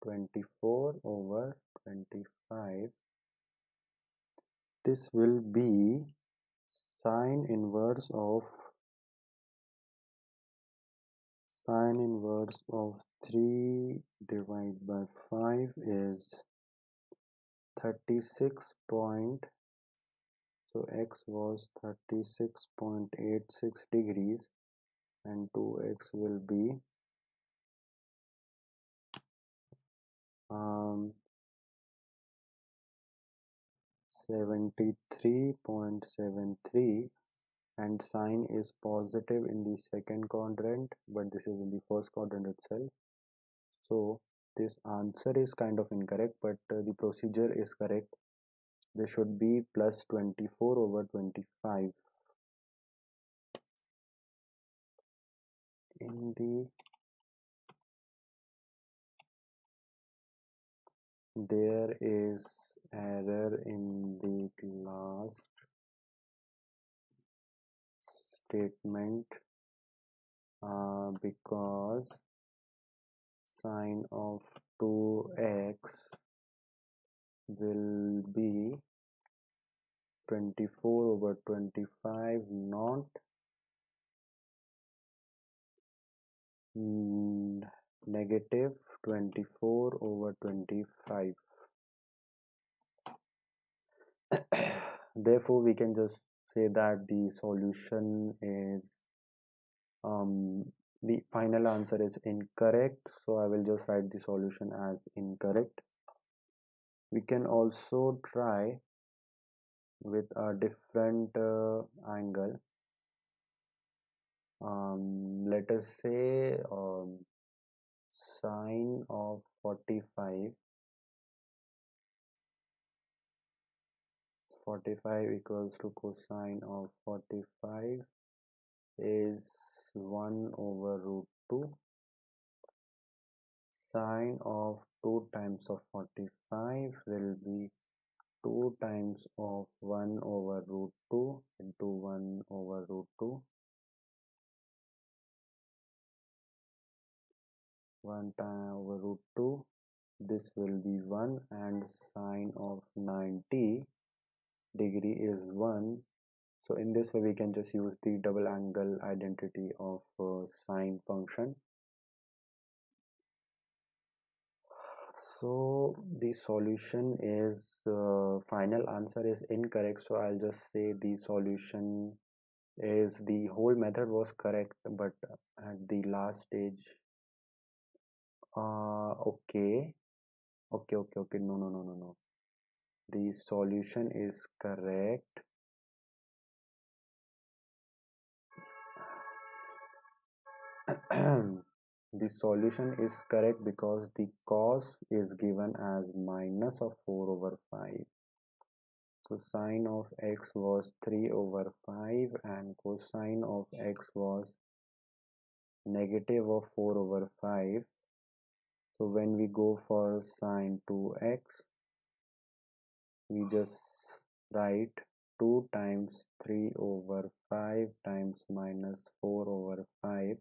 24 over 25. This will be sine inverse of 3 divided by 5 is 36 point, so x was 36.86 degrees and 2x will be 73.73, and sine is positive in the second quadrant, but this is in the first quadrant itself. So this answer is kind of incorrect, but the procedure is correct. This should be plus 24 over 25. There is error in the last statement because sine of 2x will be 24 over 25, not negative 24 over 25. Therefore, we can just say that the solution is the final answer is incorrect. So I will just write the solution as incorrect. We can also try with a different angle. Let us say sine of 45 equals to cosine of 45 is 1 over root 2. Sine of 2 times of 45 will be 2 times of 1 over root 2 into 1 over root 2. 1 time over root 2. This will be 1, and sine of 90 degree is 1. So in this way we can just use the double angle identity of sine function. So the solution is final answer is incorrect, so I'll just say the solution is the whole method was correct, but at the last stage okay, no, the solution is correct. The solution is correct because the cos is given as minus of 4 over 5. So sine of x was 3 over 5 and cosine of x was negative of 4 over 5. So when we go for sine 2x, we just write 2 times 3 over 5 times minus 4 over 5.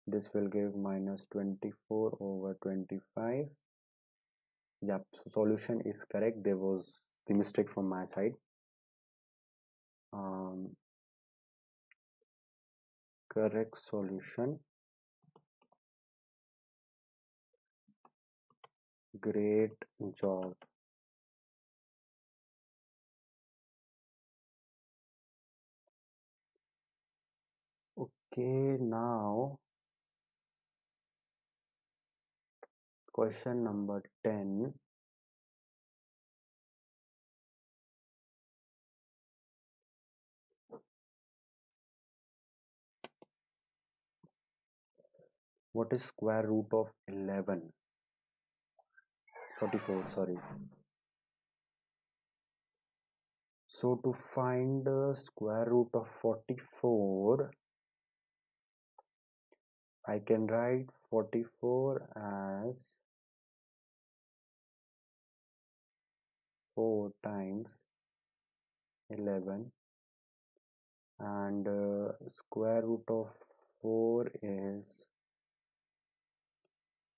This will give minus 24 over 25. Yep, so solution is correct. There was the mistake from my side. Correct solution. Great job. Okay, now question number 10. What is square root of 11? 44, sorry. So to find the square root of 44, I can write 44 as 4 times 11, and square root of 4 is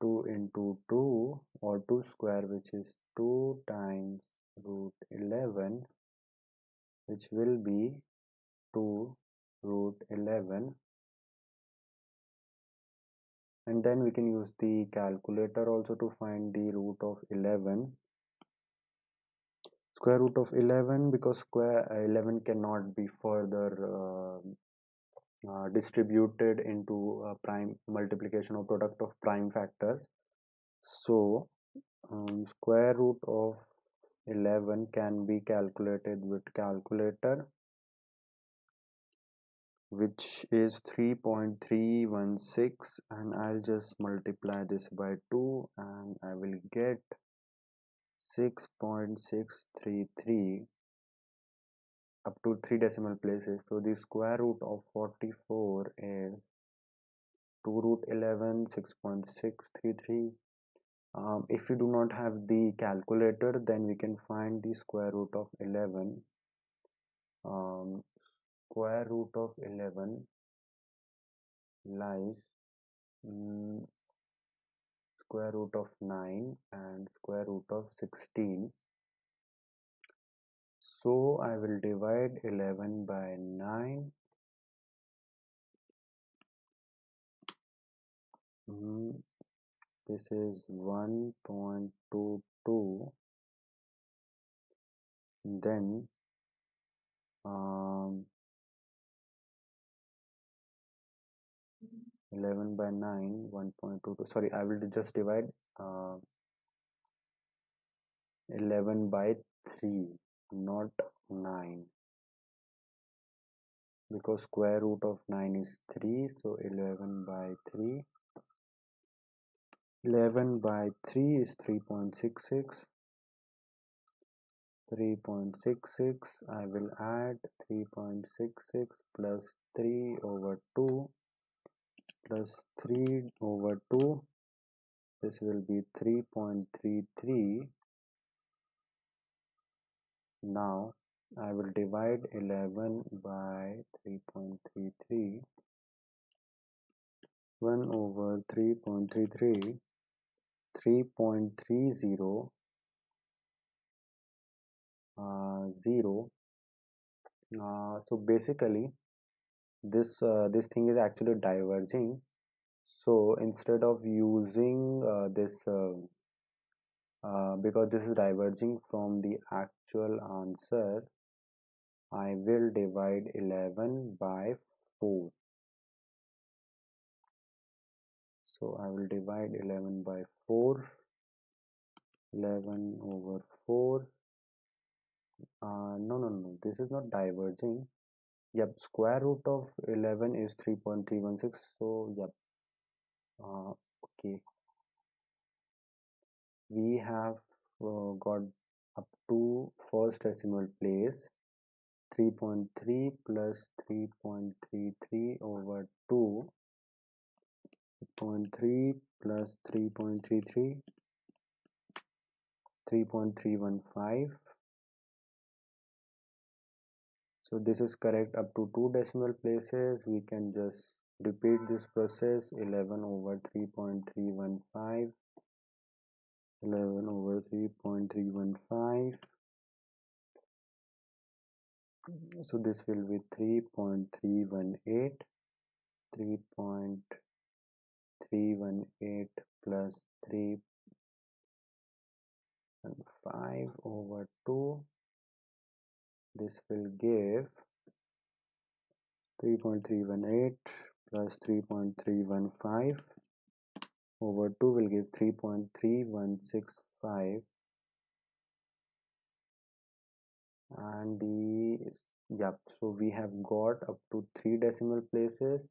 2 into 2 or 2 square, which is 2 times root 11, which will be 2 root 11, and then we can use the calculator also to find the root of 11. Square root of 11, because square 11 cannot be further distributed into prime multiplication or product of prime factors. So square root of 11 can be calculated with calculator, which is 3.316, and I'll just multiply this by 2 and I will get 6.633 up to 3 decimal places. So the square root of 44 is 2 root 11, 6.633. If we do not have the calculator, then we can find the square root of 11. Square root of 11 lies square root of 9 and square root of 16. So I will divide 11 by 9. This is 1.22. Then 11 by 9, 1.22. Sorry, I will just divide 11 by 3, not 9, because square root of 9 is 3. So 11 by 3. 11 by 3 is 3.66. 3.66. I will add 3.66 plus 3 over 2 plus 3 over 2. This will be 3.33. Now I will divide 11 by 3.33. 1 over 3.33, 3.30, 0. So basically this thing is actually diverging. So instead of using this because this is diverging from the actual answer, I will divide 11 by 4. So I will divide 11 by 4. 11 over 4. No, this is not diverging. Yep, square root of 11 is 3.316. So yep, okay, we have got up to first decimal place. 3.3 plus 3.33 over 2. 0.3 plus 3.33, 3.315. So this is correct up to 2 decimal places. We can just repeat this process. 11 over 3.315, 11 over 3.315. So this will be 3.318, 3.318 plus 3 and 5 over 2. This will give 3.318 plus 3.315 over 2 will give 3.3165, and so we have got up to 3 decimal places.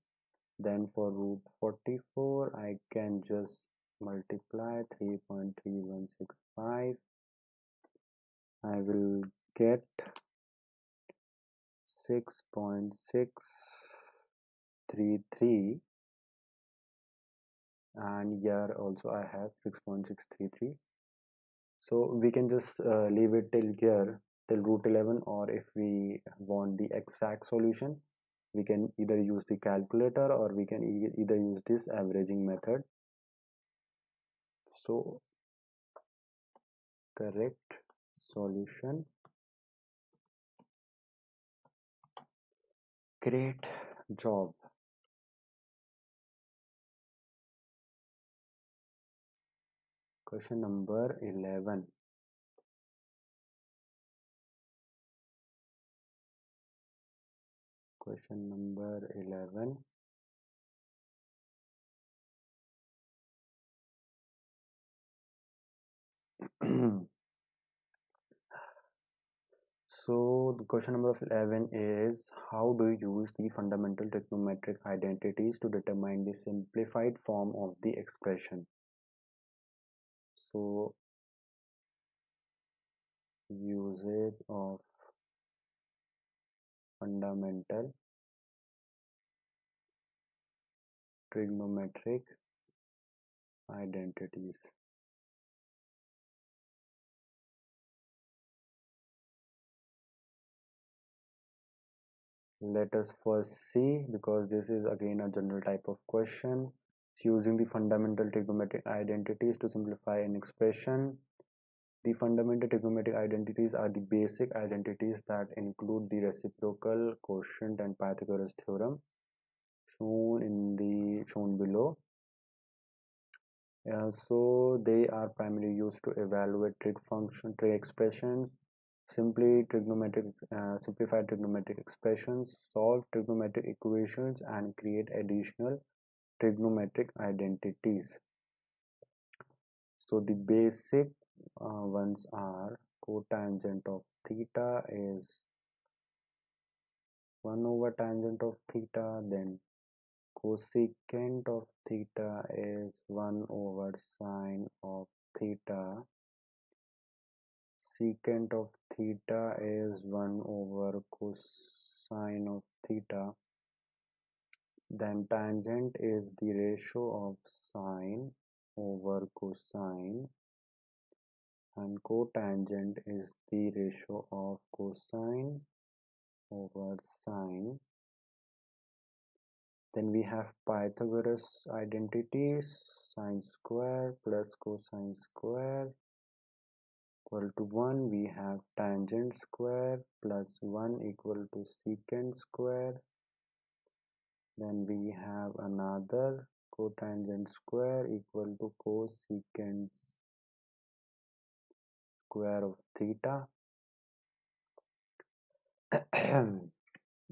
Then for root 44 I can just multiply 3.3165. I will get 6.633, and here also I have 6.633. So we can just leave it till here, till root 11, or if we want the exact solution, we can either use the calculator or we can either use this averaging method. So correct solution. Great job. Question number 11. Question number 11. So the question number 11 is, how do you use the fundamental trigonometric identities to determine the simplified form of the expression? So usage of fundamental trigonometric identities. Let us first see, because this is again a general type of question. It's using the fundamental trigonometric identities to simplify an expression. The fundamental trigonometric identities are the basic identities that include the reciprocal, quotient, and Pythagoras theorem shown below. So they are primarily used to evaluate trig expressions, simplified trigonometric expressions, solve trigonometric equations, and create additional trigonometric identities. So the basic ones are cotangent of theta is 1 over tangent of theta, then cosecant of theta is 1 over sine of theta, secant of theta is 1 over cosine of theta, then tangent is the ratio of sine over cosine, and cotangent is the ratio of cosine over sine. Then we have Pythagoras identities, sine square plus cosine square equal to 1. We have tangent square plus 1 equal to secant square. Then we have another cotangent square equal to cosecant square of theta.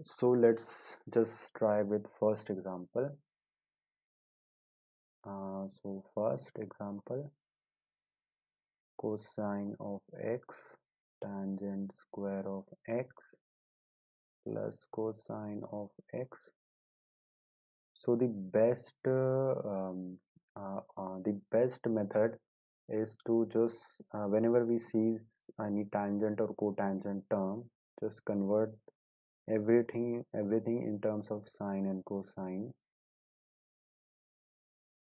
So let's just try with first example. So first example, cosine of x tangent square of x plus cosine of x. So the best method is to just whenever we see any tangent or cotangent term, just convert everything in terms of sine and cosine.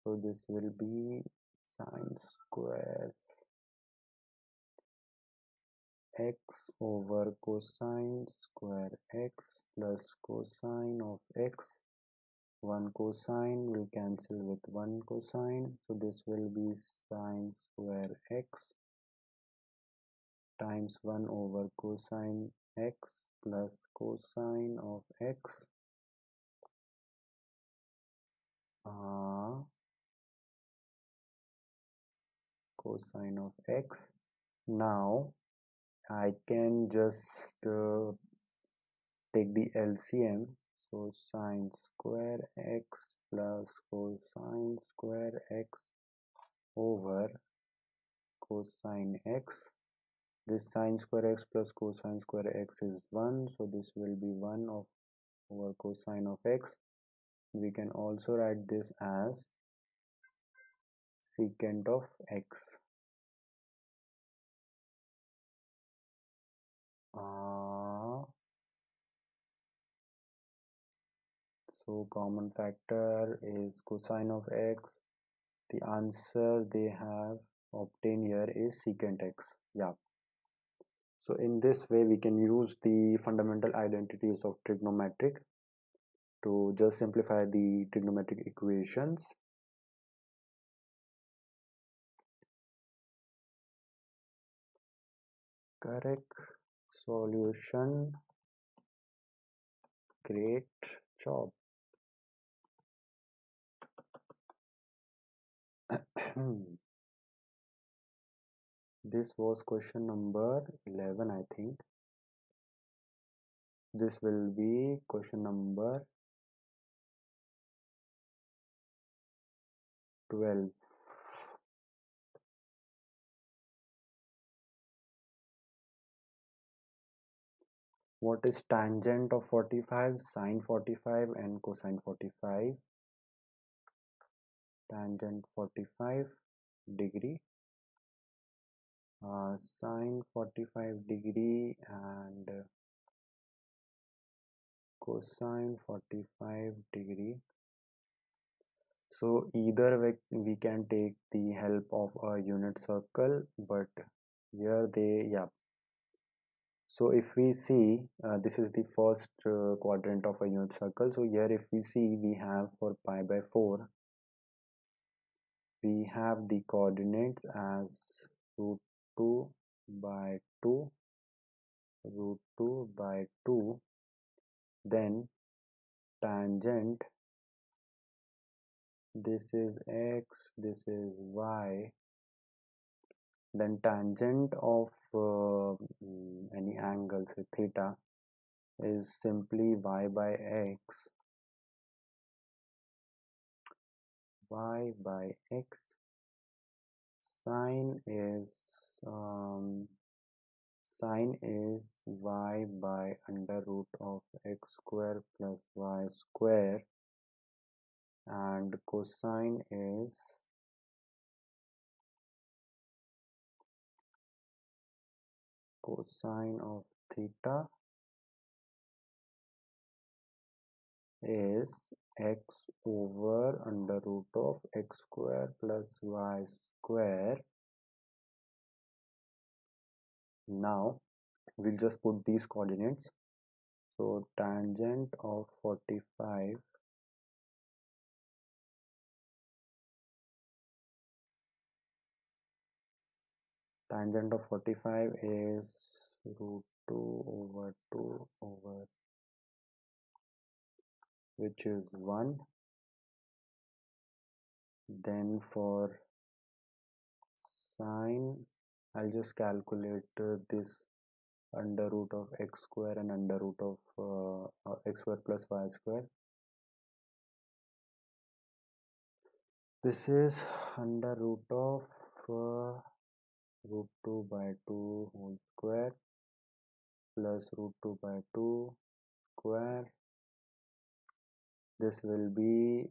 So this will be sine square x over cosine square x plus cosine of x. One cosine will cancel with one cosine, so this will be sine square x times 1 over cosine x plus cosine of x cosine of x. Now I can just take the LCM, so sine square x plus cosine square x over cosine x. This sine square x plus cosine square x is 1, so this will be 1 over cosine of x. We can also write this as secant of x. So common factor is cosine of x. The answer they have obtained here is secant x. Yeah. So in this way we can use the fundamental identities of trigonometric to just simplify the trigonometric equations. correct solution. Great job. This was question number 11, I think. This will be question number 12. What is tangent of 45, sine 45 and cosine 45? Tangent 45 degree, sine 45 degree and cosine 45 degree. So either way we can take the help of a unit circle, but here they, yeah. So if we see, this is the first quadrant of a unit circle. So here if we see, we have for pi by 4, we have the coordinates as root 2 by 2, root 2 by 2, then tangent, this is x, this is y, then tangent of any angle, say theta, is simply y by x, y by x. Sine is y by under root of x square plus y square, and cosine is cosine of theta is x over under root of x square plus y square. Now we'll just put these coordinates. So tangent of 45 is root 2 over 2 over, which is 1. Then for sine, I'll just calculate this under root of x square and under root of x square plus y square. This is under root of root 2 by 2 whole square plus root 2 by 2 square. This will be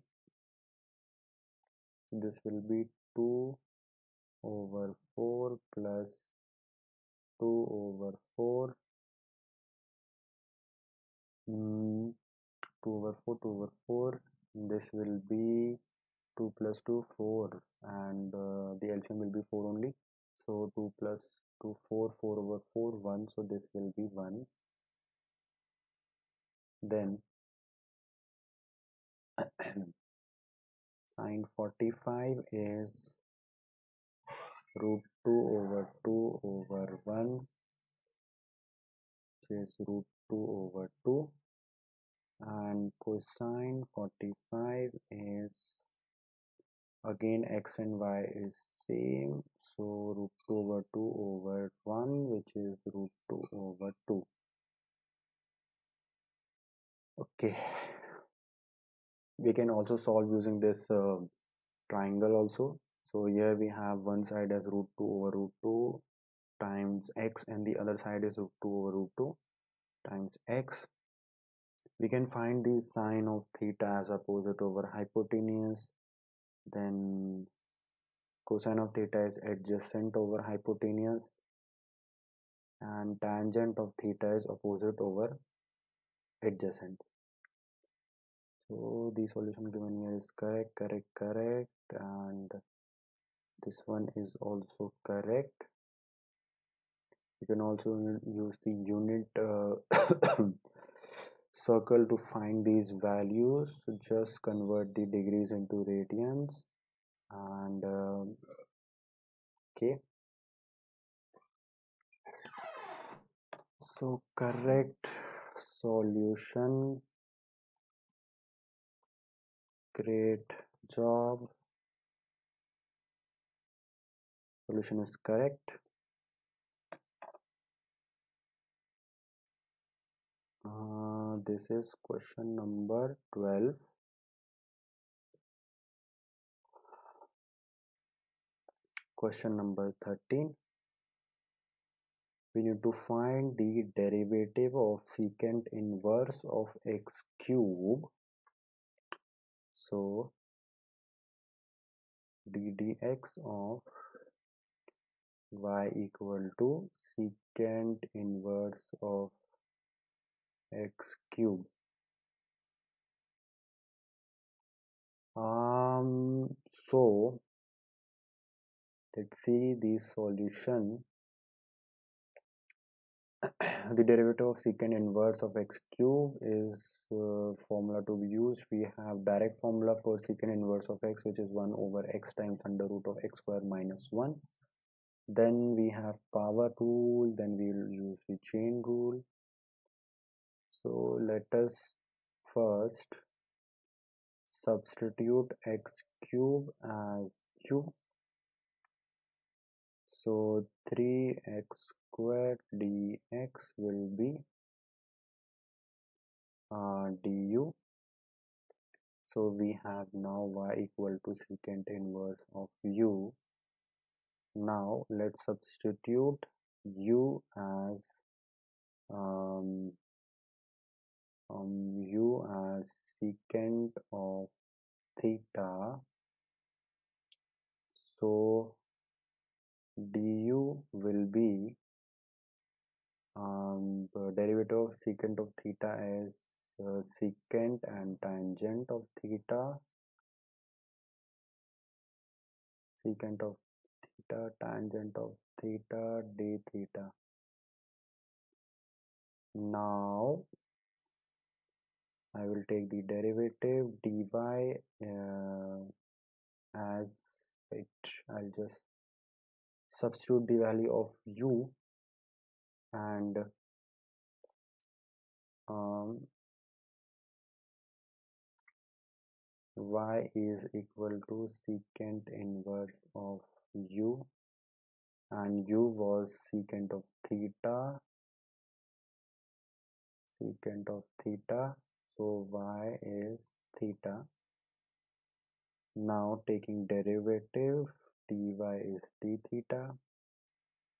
2 over 4 plus 2 over 4, 2 over 4, 2 over 4. This will be 2 plus 2, 4, and the LCM will be 4 only. So 2 plus 2, 4, 4 over 4, 1. So this will be 1. Then sine 45 is root 2 over 2 over 1, which is root 2 over 2, and cosine 45 is, again x and y is same, so root 2 over 2 over 1, which is root 2 over 2. Okay, we can also solve using this triangle also. So here we have one side as root 2 over root 2 times x, and the other side is root 2 over root 2 times x. We can find the sine of theta as opposite over hypotenuse. Then cosine of theta is adjacent over hypotenuse, and tangent of theta is opposite over adjacent. So the solution given here is correct, and this one is also correct. You can also use the unit circle to find these values. So just convert the degrees into radians, and okay. So correct solution, great job. Solution is correct. This is question number 12. Question number 13. We need to find the derivative of secant inverse of x cube. So d dx of y equal to secant inverse of x cube. So let's see the solution. The derivative of secant inverse of x cube is formula to be used. We have direct formula for secant inverse of x, which is 1 over x times under root of x square minus 1. Then we have power rule, then we will use the chain rule. So let us first substitute x cube as u. So 3x squared dx will be du. So we have now y equal to secant inverse of u. Now let's substitute u as secant of theta. So du will be the derivative of secant of theta is secant and tangent of theta. Secant of theta, tangent of theta, d theta. Now I will take the derivative dy as I'll just substitute the value of u and y is equal to secant inverse of u, and u was secant of theta, so y is theta. Now taking derivative, dy is d theta.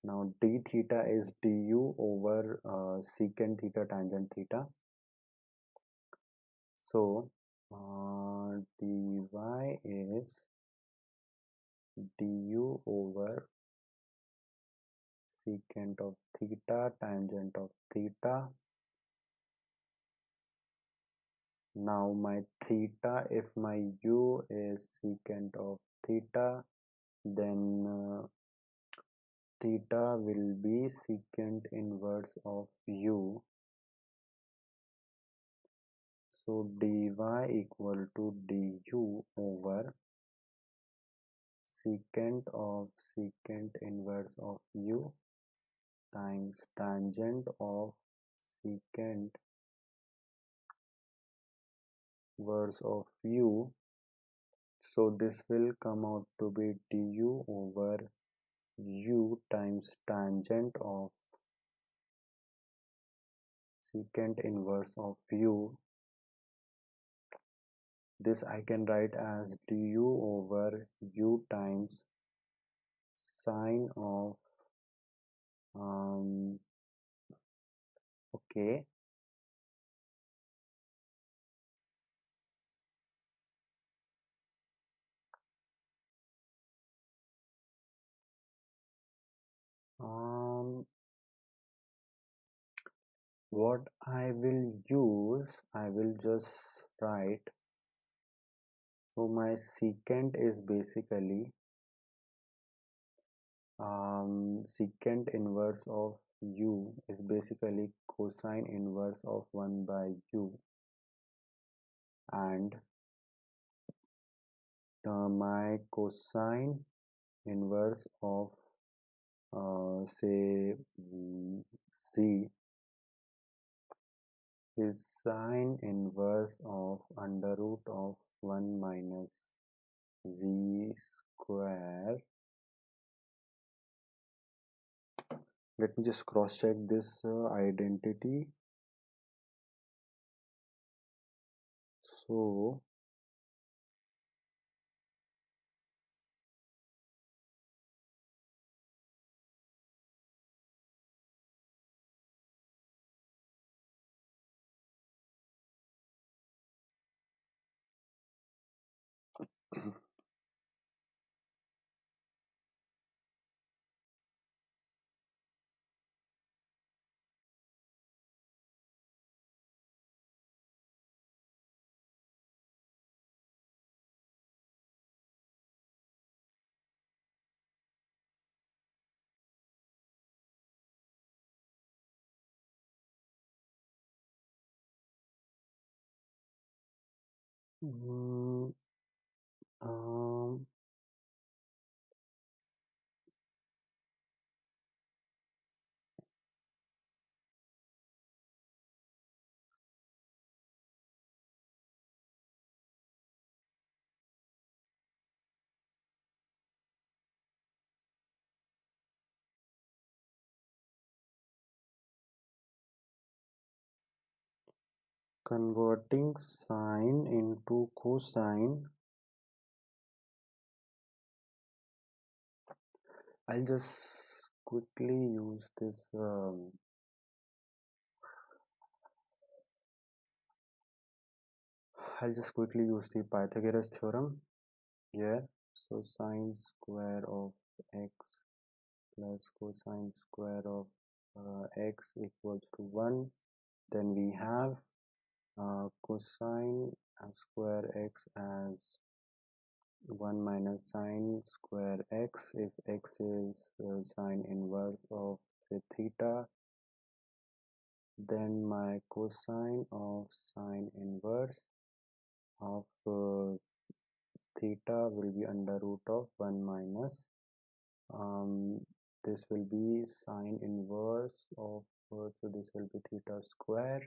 Now d theta is du over secant theta tangent theta. So dy is du over secant of theta tangent of theta. Now my theta, if my u is secant of theta, then theta will be secant inverse of u. So dy equal to du over secant of secant inverse of u times tangent of secant inverse of u. So this will come out to be du over u times tangent of secant inverse of u. This I can write as du over u times sine of okay, what I will use, I will just write, so my secant is basically secant inverse of u is basically cosine inverse of 1 by u, and my cosine inverse of say z is sine inverse of under root of 1 minus z square. Let me just cross check this identity. So mm, um, converting sine into cosine. I'll just quickly use this. I'll just quickly use the Pythagoras theorem here. So sine square of x plus cosine square of x equals to 1. Then we have cosine square x as 1 minus sine square x if x is sine inverse of say theta. Then my cosine of sine inverse of theta will be under root of 1 minus this will be sine inverse of so this will be theta square.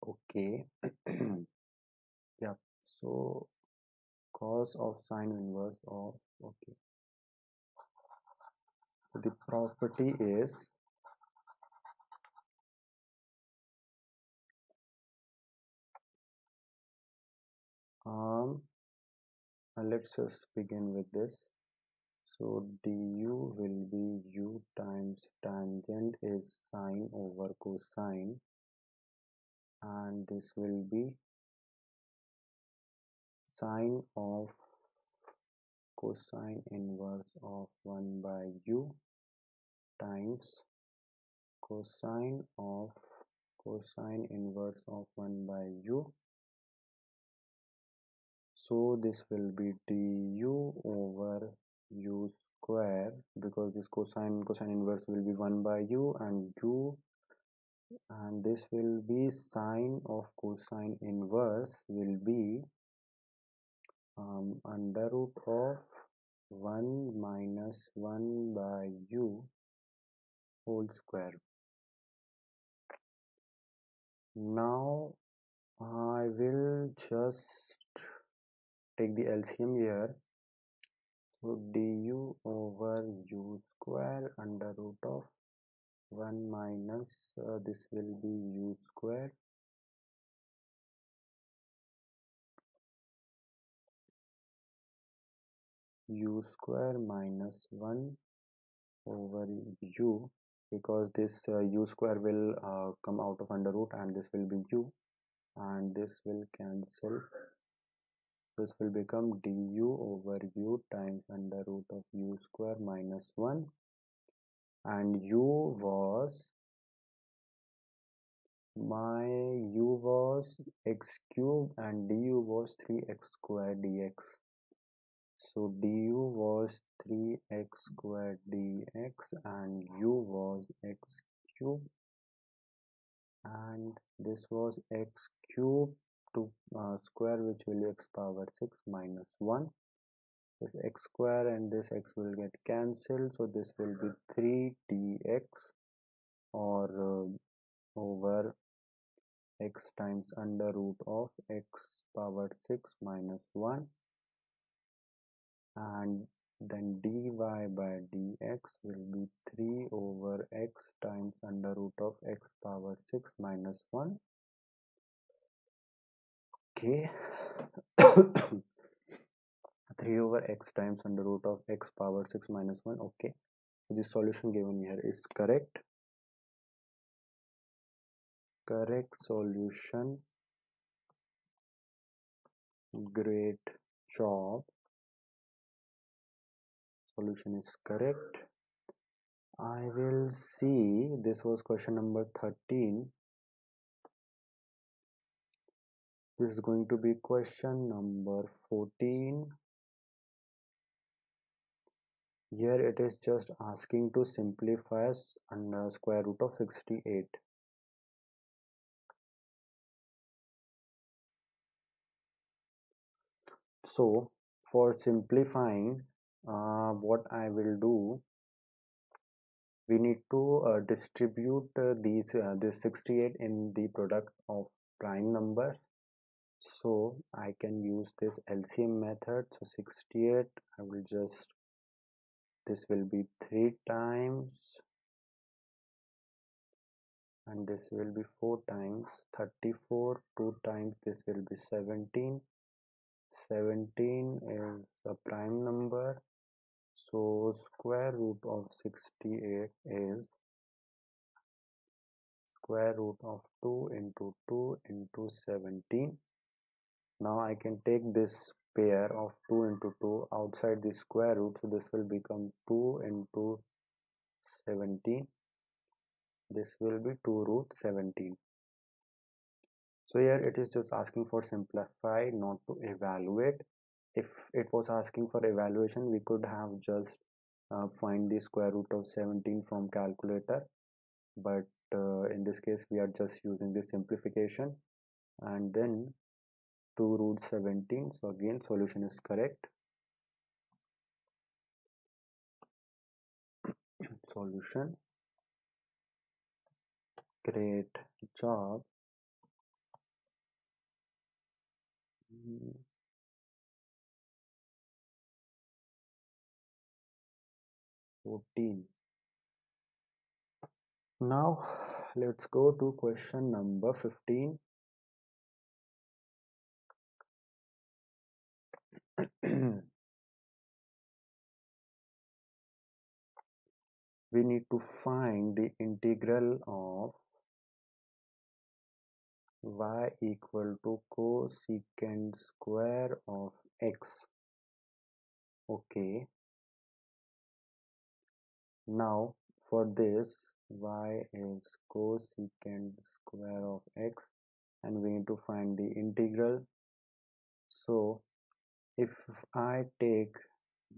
Okay. Yeah, so cos of sine inverse of, okay, the property is let's just begin with this. So du will be u times tangent is sine over cosine, and this will be sine of cosine inverse of 1 by u times cosine of cosine inverse of 1 by u. So this will be du over u square, because this cosine inverse will be 1 by u, and this will be sine of cosine inverse will be under root of 1 minus 1 by u whole square. Now I will just take the LCM here. So du over u square under root of 1 minus this will be u square minus 1 over u, because this u square will come out of under root and this will be u, and this will cancel. This will become du over u times under root of u square minus 1, and my u was x cube and du was 3x square dx. So du was 3x square dx and u was x cube, and this was x cube to square, which will be x power 6 minus 1. This x square and this x will get cancelled, so this will be 3 dx or over x times under root of x power 6 minus 1, and then dy by dx will be 3 over x times under root of x power 6 minus 1. Okay. 3 over x times under root of x power 6 minus 1. Okay, so the solution given here is correct. Correct solution. Great job. Solution is correct. I will see, this was question number 13. This is going to be question number 14. Here it is just asking to simplify under square root of 68. So for simplifying, what I will do, we need to distribute this 68 in the product of prime number. So I can use this LCM method. So 68, I will just, this will be 3 times, and this will be 4 times. 34, 2 times, this will be 17. 17 is a prime number, so square root of 68 is square root of 2 into 2 into 17. Now I can take this pair of 2 into 2 outside the square root, so this will become 2 into 17. This will be 2 root 17. So here it is just asking for simplify, not to evaluate. If it was asking for evaluation, we could have just find the square root of 17 from calculator, but in this case we are just using the simplification, and then 2 root 17. So again solution is correct. Solution. Great job. 14. Now let's go to question number 15. We need to find the integral of y equal to cosecant square of x. Okay, now for this, y is cosecant square of x, and we need to find the integral. So if I take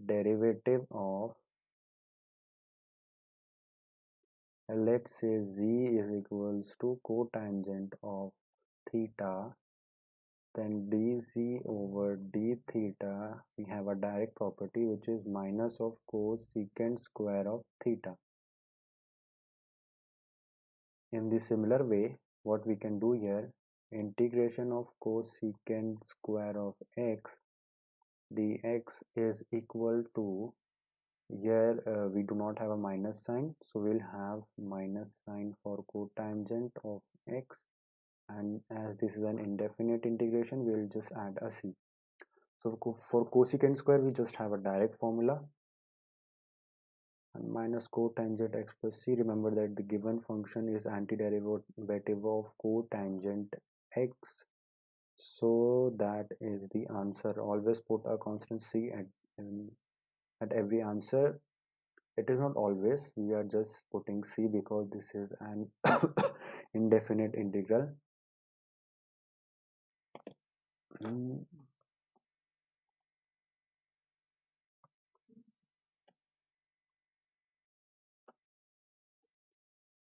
derivative of, let's say z is equals to cotangent of theta, then dz over d theta, we have a direct property which is minus of cosecant square of theta. In the similar way, what we can do here, integration of cosecant square of x dx is equal to, here we do not have a minus sign, so we'll have minus sign for cotangent of x, and as this is an indefinite integration, we'll just add a c. So for cosecant square, we just have a direct formula, and minus cotangent x plus c. Remember that the given function is antiderivative of cotangent x, so that is the answer. Always put a constant c at every answer. It is not always, we are just putting c because this is an indefinite integral.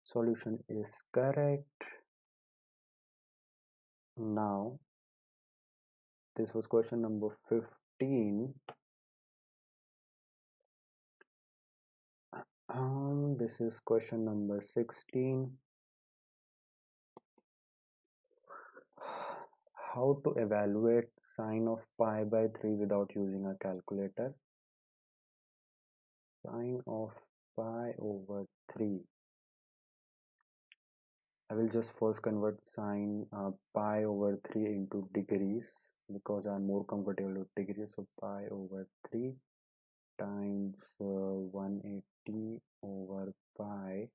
Solution is correct. Now this was question number 15. This is question number 16. How to evaluate sine of pi by 3 without using a calculator? Sine of pi over 3. I will just first convert sine pi over 3 into degrees because I am more comfortable with degrees. So pi over 3 times 180 over pi.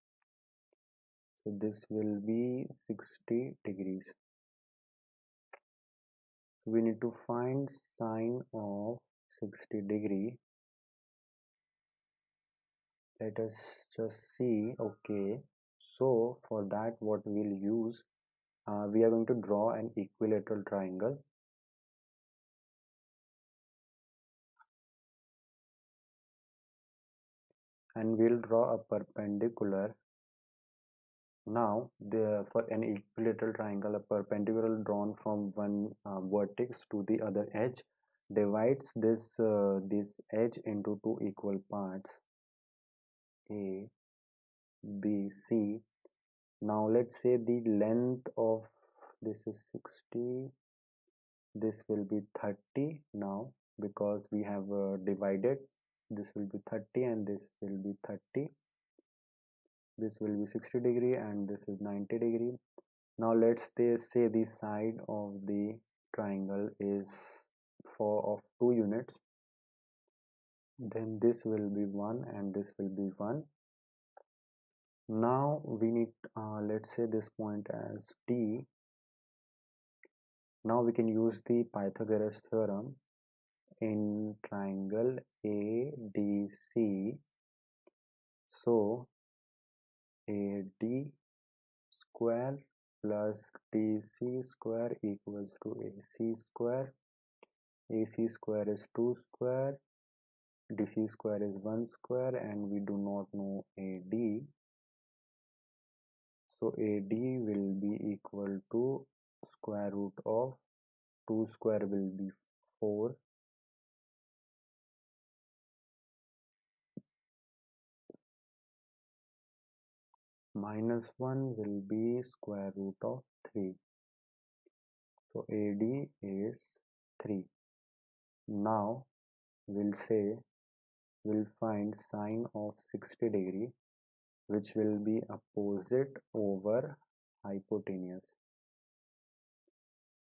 So this will be 60 degrees. So we need to find sine of 60 degree. Let us just see. Okay, so for that what we'll use, we are going to draw an equilateral triangle. And we'll draw a perpendicular. Now for an equilateral triangle, a perpendicular drawn from one vertex to the other edge divides this edge into two equal parts, A, B, C. Now let's say the length of this is 60, this will be 30 now because we have divided. This will be 30 and this will be 30. This will be 60 degree and this is 90 degree. Now let's say the side of the triangle is of 2 units. Then this will be 1 and this will be 1. Now we need let's say this point as T. Now we can use the Pythagoras theorem in triangle ADC. So AD square plus DC square equals to AC square. AC square is 2 square, DC square is 1 square, and we do not know AD. So AD will be equal to square root of 2 square will be 4. Minus 1 will be square root of 3. So AD is 3. Now we'll find sine of 60 degree, which will be opposite over hypotenuse.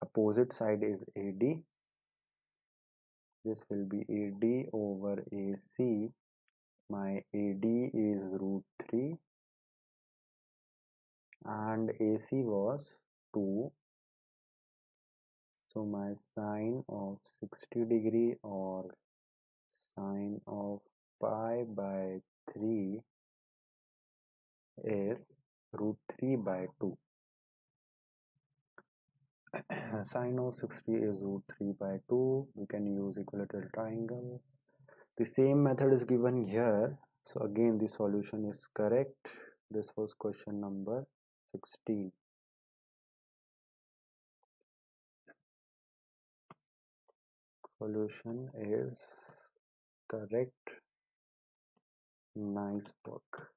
Opposite side is AD. This will be AD over AC. My AD is root 3 and AC was 2. So my sine of 60 degree or sine of pi by 3 is root 3 by 2. Sine of 60 is root 3 by 2. We can use equilateral triangle. The same method is given here. So again the solution is correct. This was question number 16. Solution is correct. Nice work.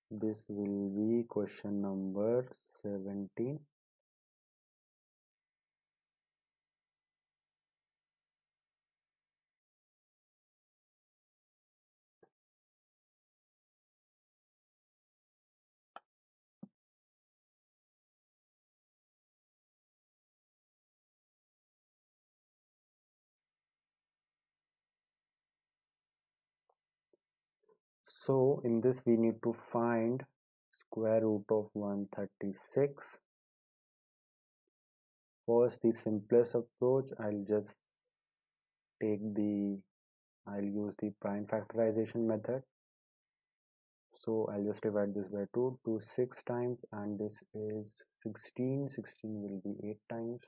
This will be question number 17. So in this we need to find square root of 136. First, the simplest approach, I'll use the prime factorization method. So I'll just divide this by 2 6 times, and this is 16. 16 will be 8 times.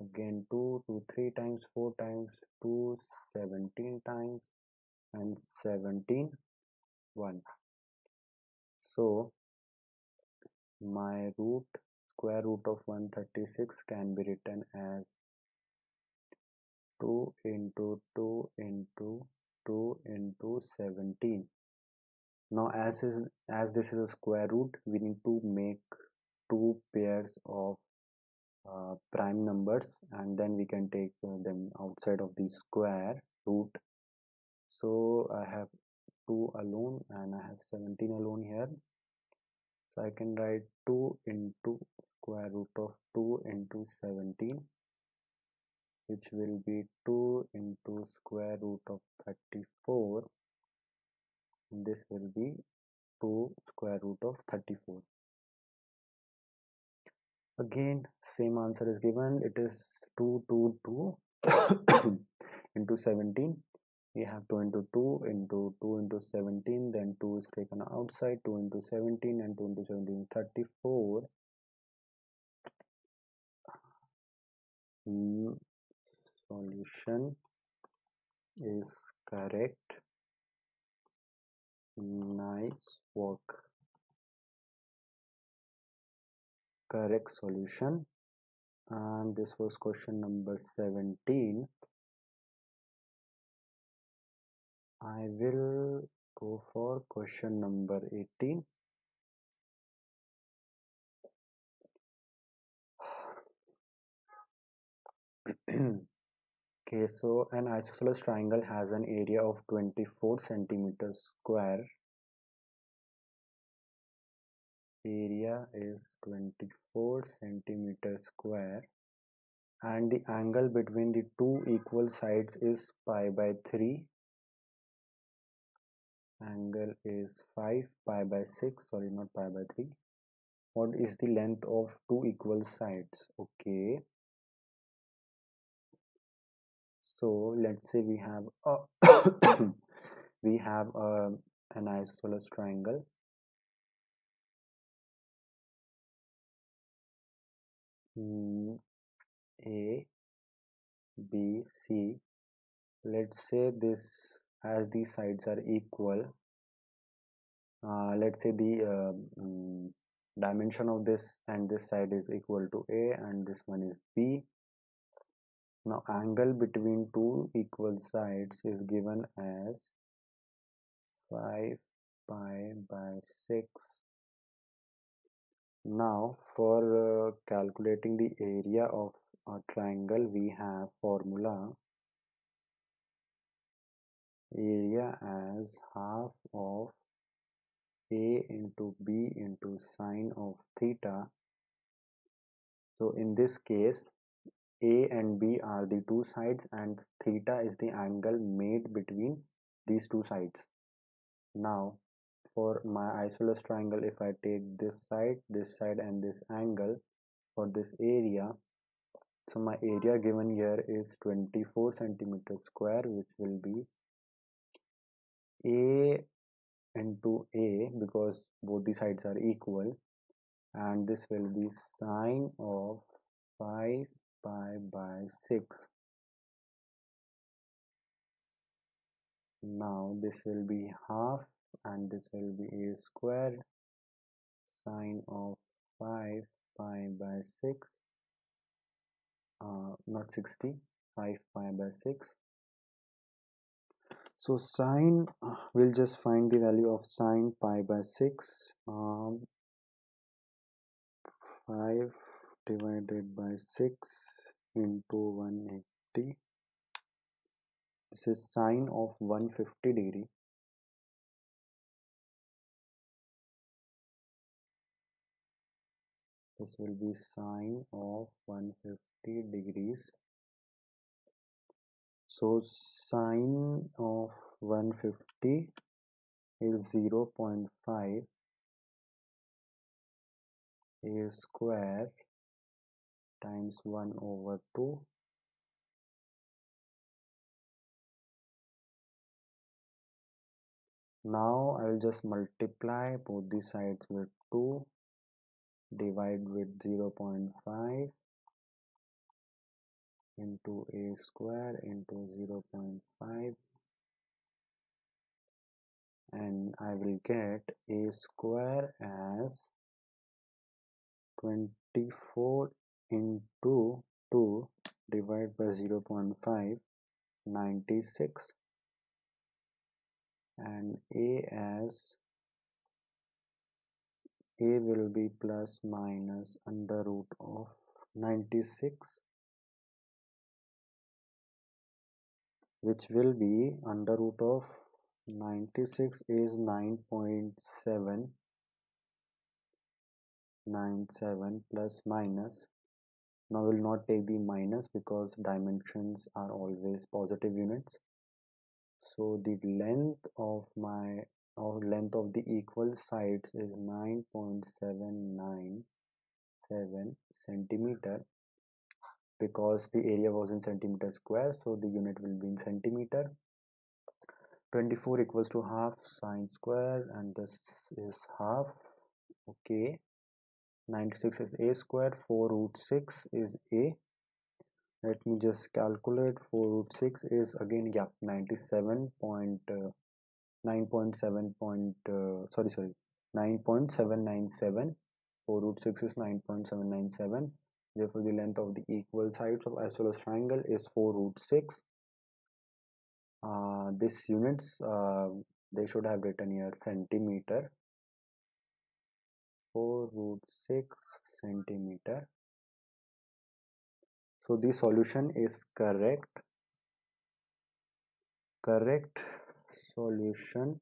Again 2 3 times, 4 times, 2 17 times, and 17 1. So my square root of 136 can be written as 2 into 2 into 2 into 17. Now as this is a square root, we need to make two pairs of prime numbers, and then we can take them outside of the square root. So I have 2 alone and I have 17 alone here. So I can write 2 into square root of 2 into 17, which will be 2 into square root of 34. And this will be 2 square root of 34. Again, same answer is given. It is 2, 2, 2 into 17. We have 2 into 2 into 2 into 17. Then 2 is taken outside. 2 into 17 and 2 into 17 is 34. Solution is correct. Nice work. Correct solution. And this was question number 17. I will go for question number 18. Okay, so an isosceles triangle has an area of 24 centimeters square. Area is 24 centimeters square, and the angle between the two equal sides is pi by 3. Angle is 5 pi by 6, sorry, not pi by 3. What is the length of two equal sides? Okay, so let's say we have a we have an isosceles triangle. A, B, C. Let's say this, as these sides are equal, let's say the dimension of this and this side is equal to A and this one is B. Now angle between two equal sides is given as 5 pi by 6. Now for calculating the area of a triangle, we have formula area as half of A into B into sine of theta. So in this case, A and B are the two sides and theta is the angle made between these two sides. Now for my isosceles triangle, if I take this side and this angle for this area, so my area given here is 24 centimeters square, which will be A into A because both the sides are equal, and this will be sine of 5 pi by 6. Now this will be half and this will be A square sine of 5 pi by 6, not 60, 5 pi by 6. So sine, we'll just find the value of sine pi by 6. 5 divided by 6 into 180. This is sine of 150 degree. This will be sine of 150 degrees. So sine of 150 is 0.5 A square times 1 over 2. Now I will just multiply both the sides with 2, divide with 0.5 into A square into 0.5, and I will get A square as 20 54 into 2 divided by 0.5, 96, and A will be plus minus under root of 96, which will be under root of 96 is 9.797 plus minus. Now we'll not take the minus because dimensions are always positive units. So the length of the equal sides is 9.797 centimeter, because the area was in centimeter square, so the unit will be in centimeter. 24 equals to half sine square, and this is half. Okay, 96 is a square, 4 root 6 is a. Let me just calculate. 4 root 6 is again, yeah, 97 point 9.7 point sorry 9.797. 4 root 6 is 9.797. Therefore the length of the equal sides of isosceles triangle is 4 root 6. This units, they should have written here centimeter. 4 root 6 centimeter. So the solution is correct. Correct solution,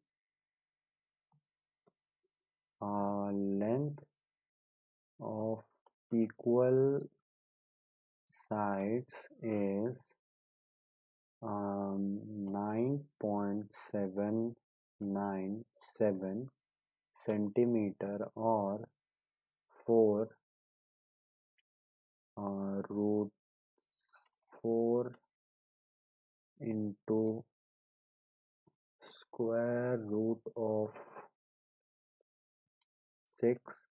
length of equal sides is 9.797 centimeter, or 4 root 4 into square root of 6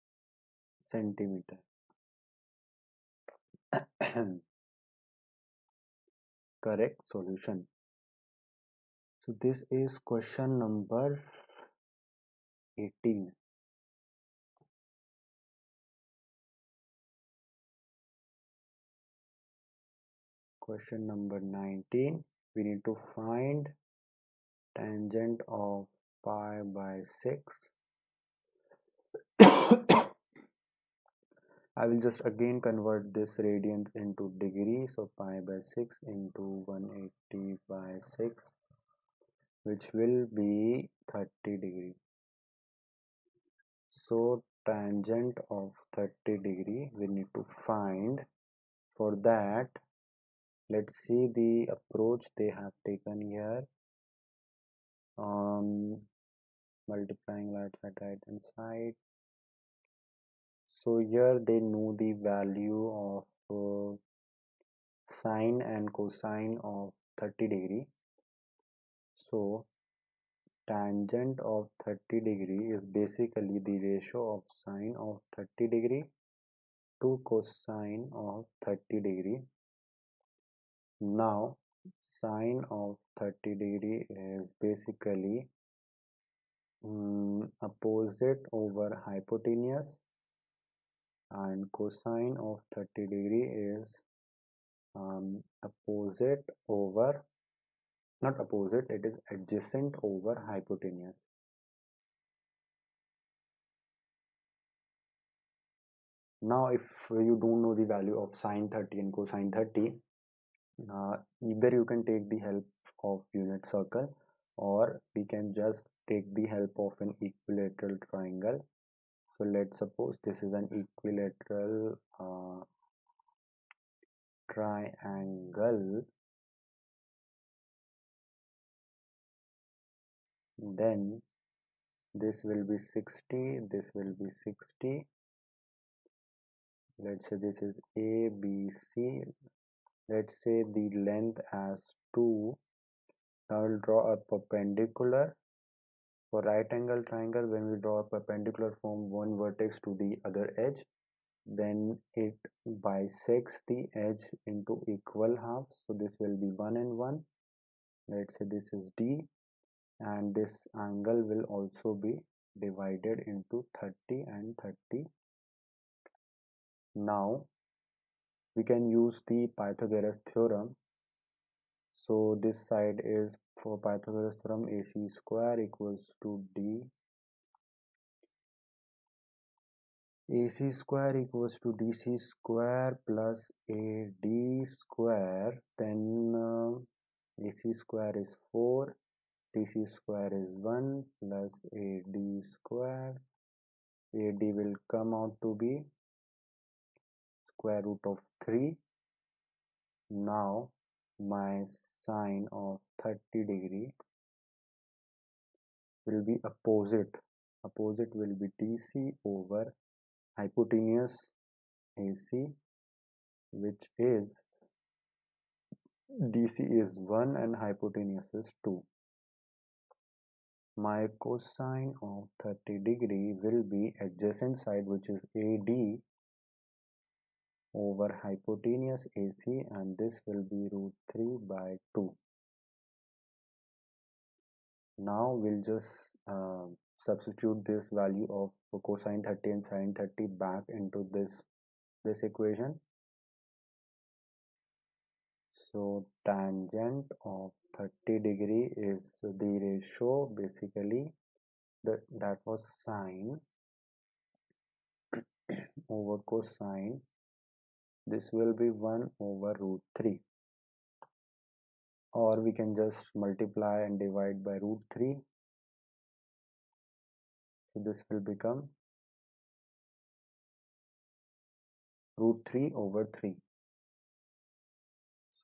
centimeter. Correct solution. So this is question number 18. Question number 19. We need to find tangent of pi by 6. I will just again convert this radians into degree. So pi by 6 into 180 by 6, which will be 30 degree. So tangent of 30 degree we need to find. For that, let's see the approach they have taken here. Multiplying right hand side. So here they know the value of sine and cosine of 30 degree. So tangent of 30 degree is basically the ratio of sine of 30 degree to cosine of 30 degree. Now sine of 30 degree is basically opposite over hypotenuse, and cosine of 30 degree is opposite over, not opposite, it is adjacent over hypotenuse. Now if you don't know the value of sine 30 and cosine 30, either you can take the help of unit circle, or we can just take the help of an equilateral triangle. So let's suppose this is an equilateral triangle. Then this will be 60, this will be 60. Let's say this is A, B, C. Let's say the length as 2. Now we'll draw a perpendicular. For right angle triangle, when we draw a perpendicular from one vertex to the other edge, then it bisects the edge into equal halves. So this will be 1 and 1. Let's say this is D, and this angle will also be divided into 30 and 30. Now we can use the Pythagoras theorem. So this side is for Pythagoras theorem, AC square equals to D. AC square equals to DC square plus AD square. Then AC square is 4, DC square is 1 plus AD square. AD will come out to be square root of 3. Now my sine of 30 degree will be opposite. Opposite will be DC over hypotenuse AC, which is DC is 1 and hypotenuse is 2. My cosine of 30 degree will be adjacent side, which is AD over hypotenuse AC, and this will be root 3 by 2. Now we'll just substitute this value of cosine 30 and sine 30 back into this equation. So tangent of 30 degree is the ratio, basically that was sine over cosine. This will be 1 over root 3, or we can just multiply and divide by root 3. So this will become root 3 over 3.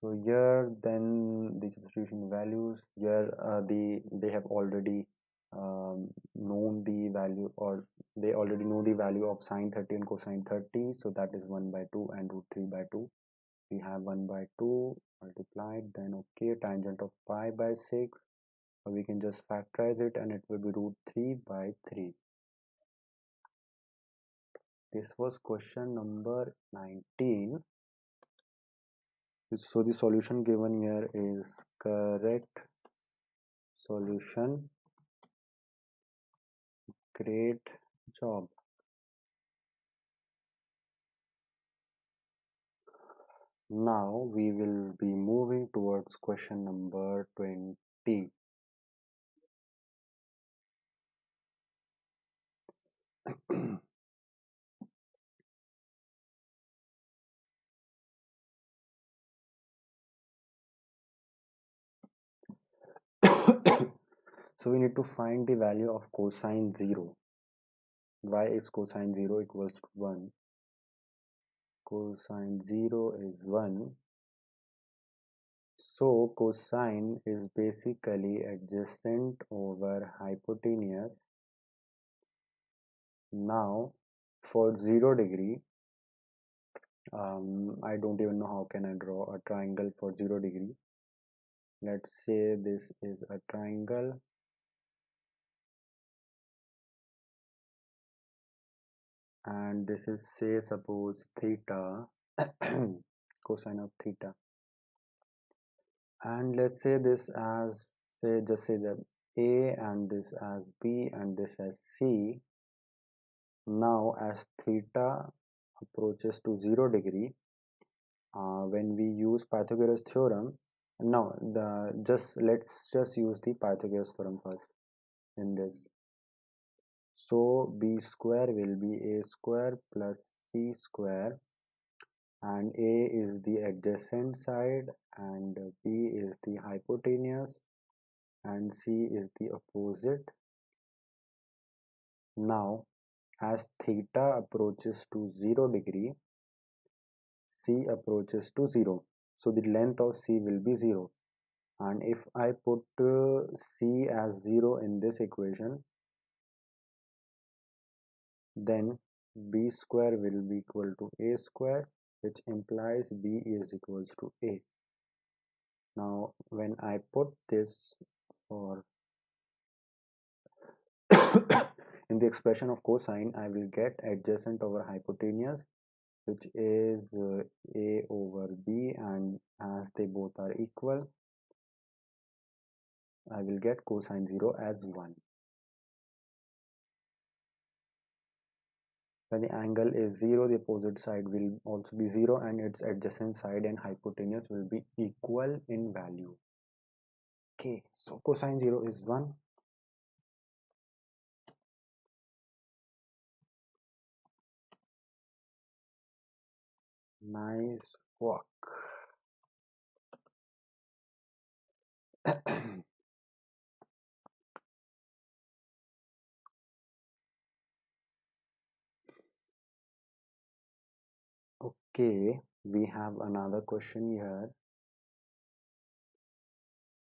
So here then the substitution values, here they have already known the value, or they already know the value of sine 30 and cosine 30. So that is 1 by 2 and root 3 by 2. We have 1 by 2 multiplied, then okay, tangent of pi by 6. So we can just factorize it and it will be root 3 by 3. This was question number 19. So the solution given here is correct solution. Great job. Now we will be moving towards question number 20. So we need to find the value of cosine 0. Why is cosine 0 equals to 1? Cosine 0 is 1. So cosine is basically adjacent over hypotenuse. Now for 0 degree, I don't even know how can I draw a triangle for 0 degree. Let's say this is a triangle. And this is, say, suppose theta, cosine of theta. And let's say this as, say, just say that A, and this as B, and this as C. Now as theta approaches to 0 degree, when we use Pythagoras theorem, now let's just use the Pythagoras theorem first in this. So B square will be A square plus C square, and A is the adjacent side and B is the hypotenuse and C is the opposite. Now as theta approaches to 0 degree, C approaches to 0, so the length of C will be 0, and if I put C as 0 in this equation, then B square will be equal to A square, which implies B is equals to A. Now when I put this for in the expression of cosine, I will get adjacent over hypotenuse, which is A over B, and as they both are equal, I will get cosine 0 as 1. When the angle is 0, the opposite side will also be 0 and its adjacent side and hypotenuse will be equal in value. Okay, so cosine 0 is 1. Nice work. Okay, we have another question here.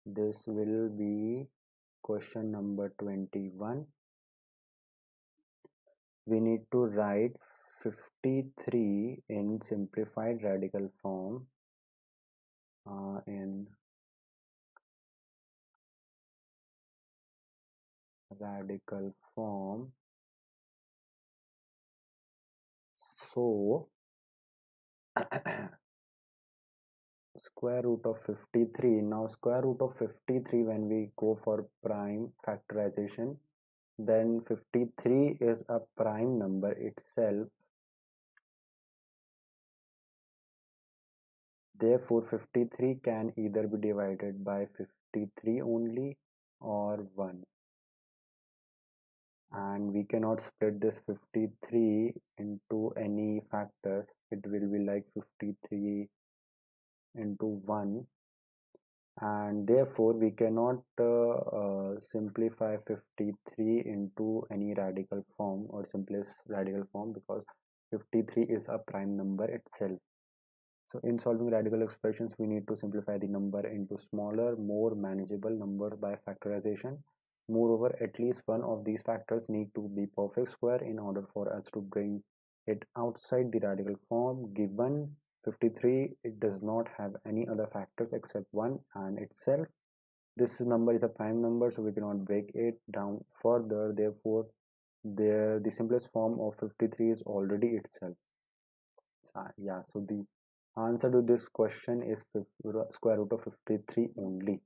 This will be question number 21. We need to write 53 in simplified radical form in radical form. So square root of 53. Now square root of 53, when we go for prime factorization, then 53 is a prime number itself. Therefore 53 can either be divided by 53 only or 1, and we cannot split this 53 into any factors. It will be like 53 into 1, and therefore we cannot simplify 53 into any radical form or simplest radical form, because 53 is a prime number itself. So in solving radical expressions, we need to simplify the number into smaller, more manageable numbers by factorization. Moreover, at least one of these factors need to be perfect square in order for us to bring it outside the radical form. Given 53, it does not have any other factors except 1 and itself. This number is a prime number, so we cannot break it down further. Therefore, the simplest form of 53 is already itself. Yeah, so the answer to this question is square root of 53 only.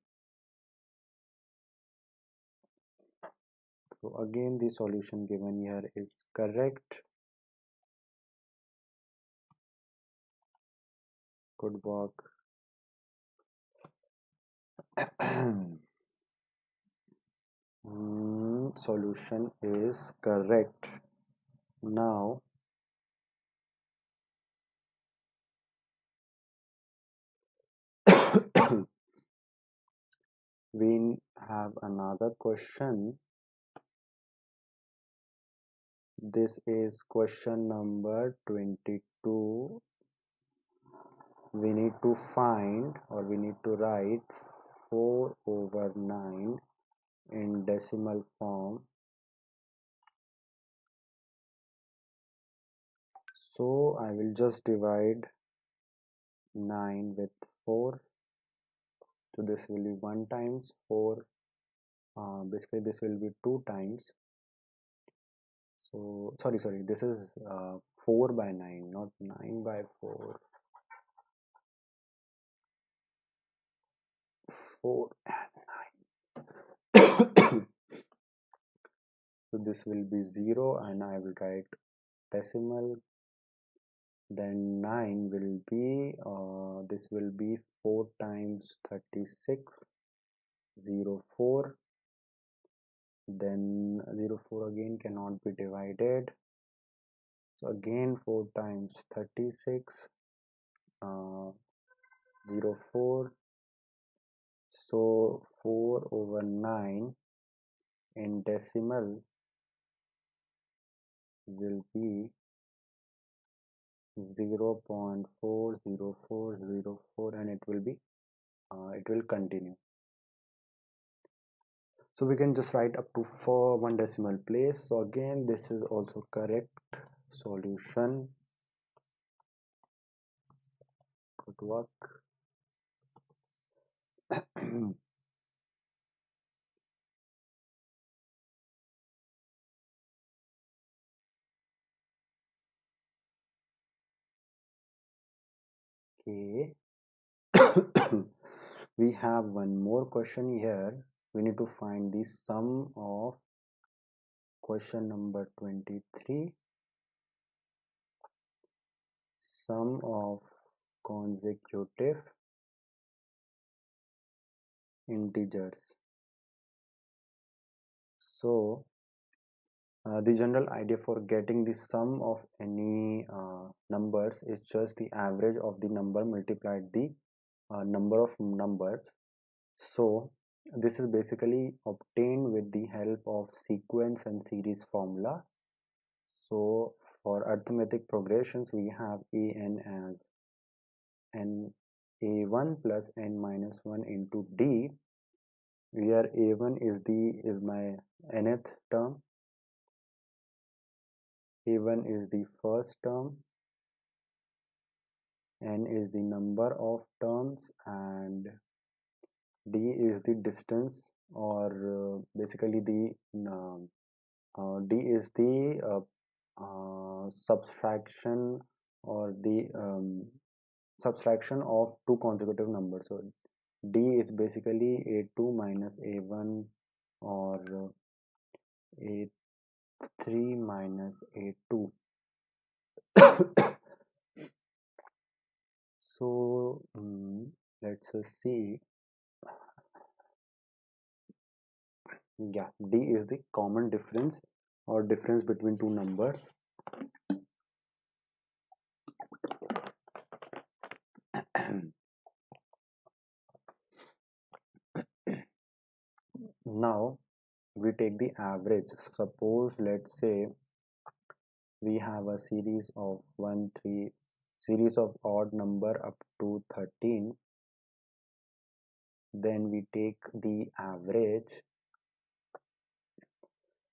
So again, the solution given here is correct. Good work. Solution is correct. Now we have another question. This is question number 22. We need to find, or we need to write 4 over 9 in decimal form. So I will just divide 9 with 4. So this will be 1 times 4. Basically this will be 2 times. So sorry, this is 4 by 9, not 9 by 4. 4 and 9. So this will be 0 and I will write decimal. Then 9 will be, this will be 4 times 36, 0, 4. Then 0, 4 again cannot be divided. So again 4 times 36, 0, 4. So 4 over 9 in decimal will be 0.40404, and it will continue. So we can just write up to 1 decimal place. So again, this is also correct solution. Good work. Okay. We have one more question here. We need to find the sum of question number 23 sum of consecutive integers. So the general idea for getting the sum of any numbers is just the average of the number multiplied the number of numbers. So this is basically obtained with the help of sequence and series formula. So for arithmetic progressions, we have an as n a1 plus n minus 1 into d, where a1 is my nth term, a1 is the first term, n is the number of terms, and d is the distance, or basically the d is the subtraction, or the subtraction of two consecutive numbers. So d is basically a2 minus a1, or a3 minus a2. So let's see. Yeah, d is the common difference, or difference between two numbers. Now we take the average. Suppose, let's say, we have a series of series of odd number up to 13. Then we take the average.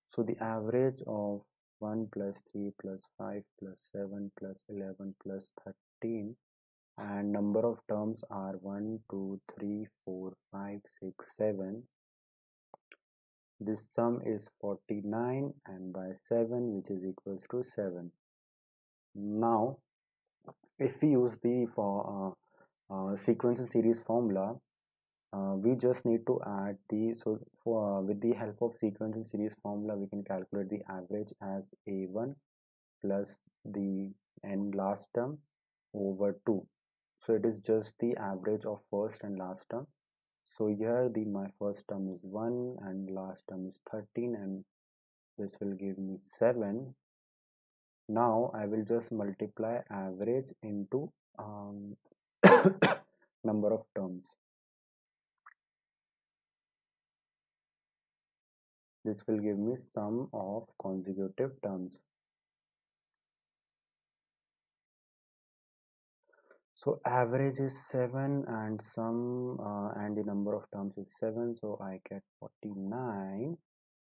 So the average of 1 plus 3 plus 5 plus 7 plus 11 plus 13, and number of terms are 1 2 3 4 5 6 7. This sum is 49, and by 7, which is equals to 7. Now if we use the sequence and series formula, we just need to add the, so with the help of sequence and series formula, we can calculate the average as a1 plus the n last term over 2. So it is just the average of first and last term. So here my first term is 1 and last term is 13, and this will give me 7. Now I will just multiply average into number of terms. This will give me sum of consecutive terms. So average is 7, and sum and the number of terms is 7, so I get 49.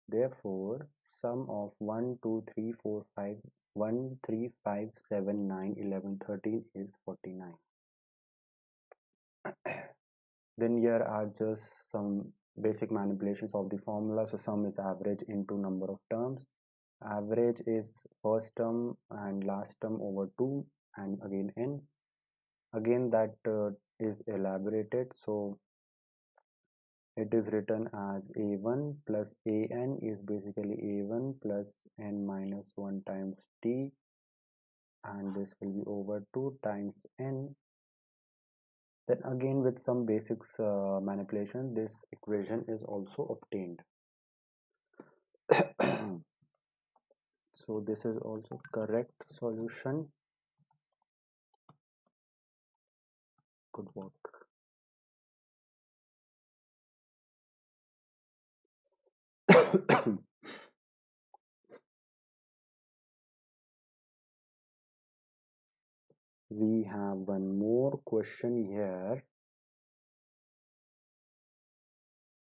Therefore sum of 1 2 3 4 5 1 3 5 7 9 11 13 is 49. Then here are just some basic manipulations of the formula. So sum is average into number of terms. Average is first term and last term over 2, and again n. Again that is elaborated, so it is written as a1 plus an is basically a1 plus n minus 1 times t, and this will be over 2 times n. Then again with some basics manipulation, this equation is also obtained. So this is also correct solution. Good work. We have one more question here.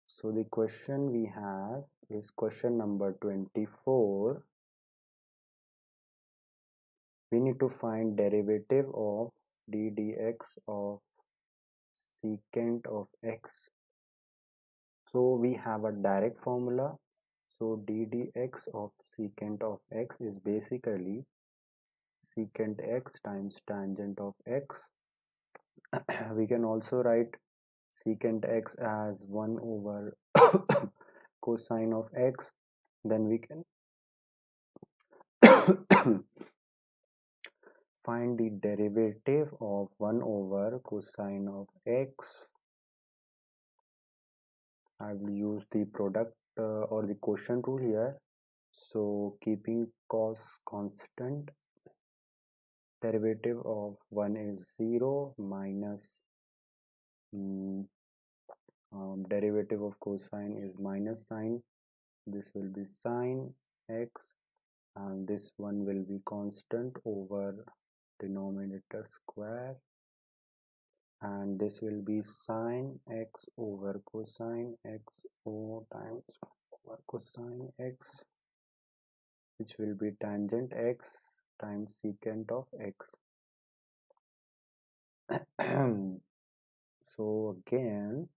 So the question we have is question number 24. We need to find derivative of d dx of secant of x. So we have a direct formula. So d dx of secant of x is basically secant x times tangent of x. We can also write secant x as 1 over cosine of x. Then we can find the derivative of 1 over cosine of x. I will use the product or the quotient rule here. So keeping cos constant, derivative of 1 is 0 minus derivative of cosine is minus sine. This will be sine x, and this one will be constant over denominator square, and this will be sine x over cosine x o times over cosine x, which will be tangent x times secant of x. So again,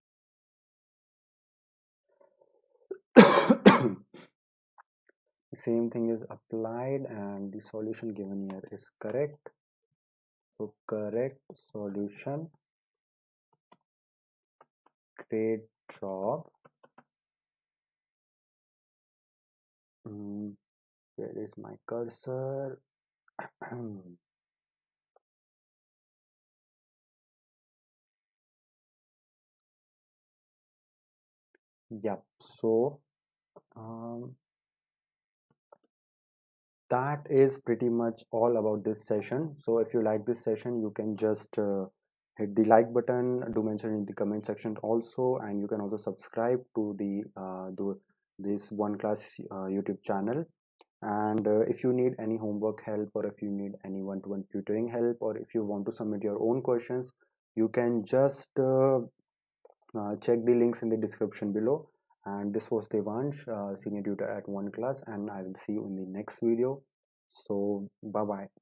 the same thing is applied and the solution given here is correct. So correct solution. Great job. Here is my cursor. Yep. So that is pretty much all about this session. So if you like this session, you can just hit the like button, do mention in the comment section also, and you can also subscribe to this OneClass YouTube channel. And if you need any homework help, or if you need any one-to-one tutoring help, or if you want to submit your own questions, you can just check the links in the description below. And this was Devansh, senior tutor at OneClass, and I will see you in the next video. So bye bye.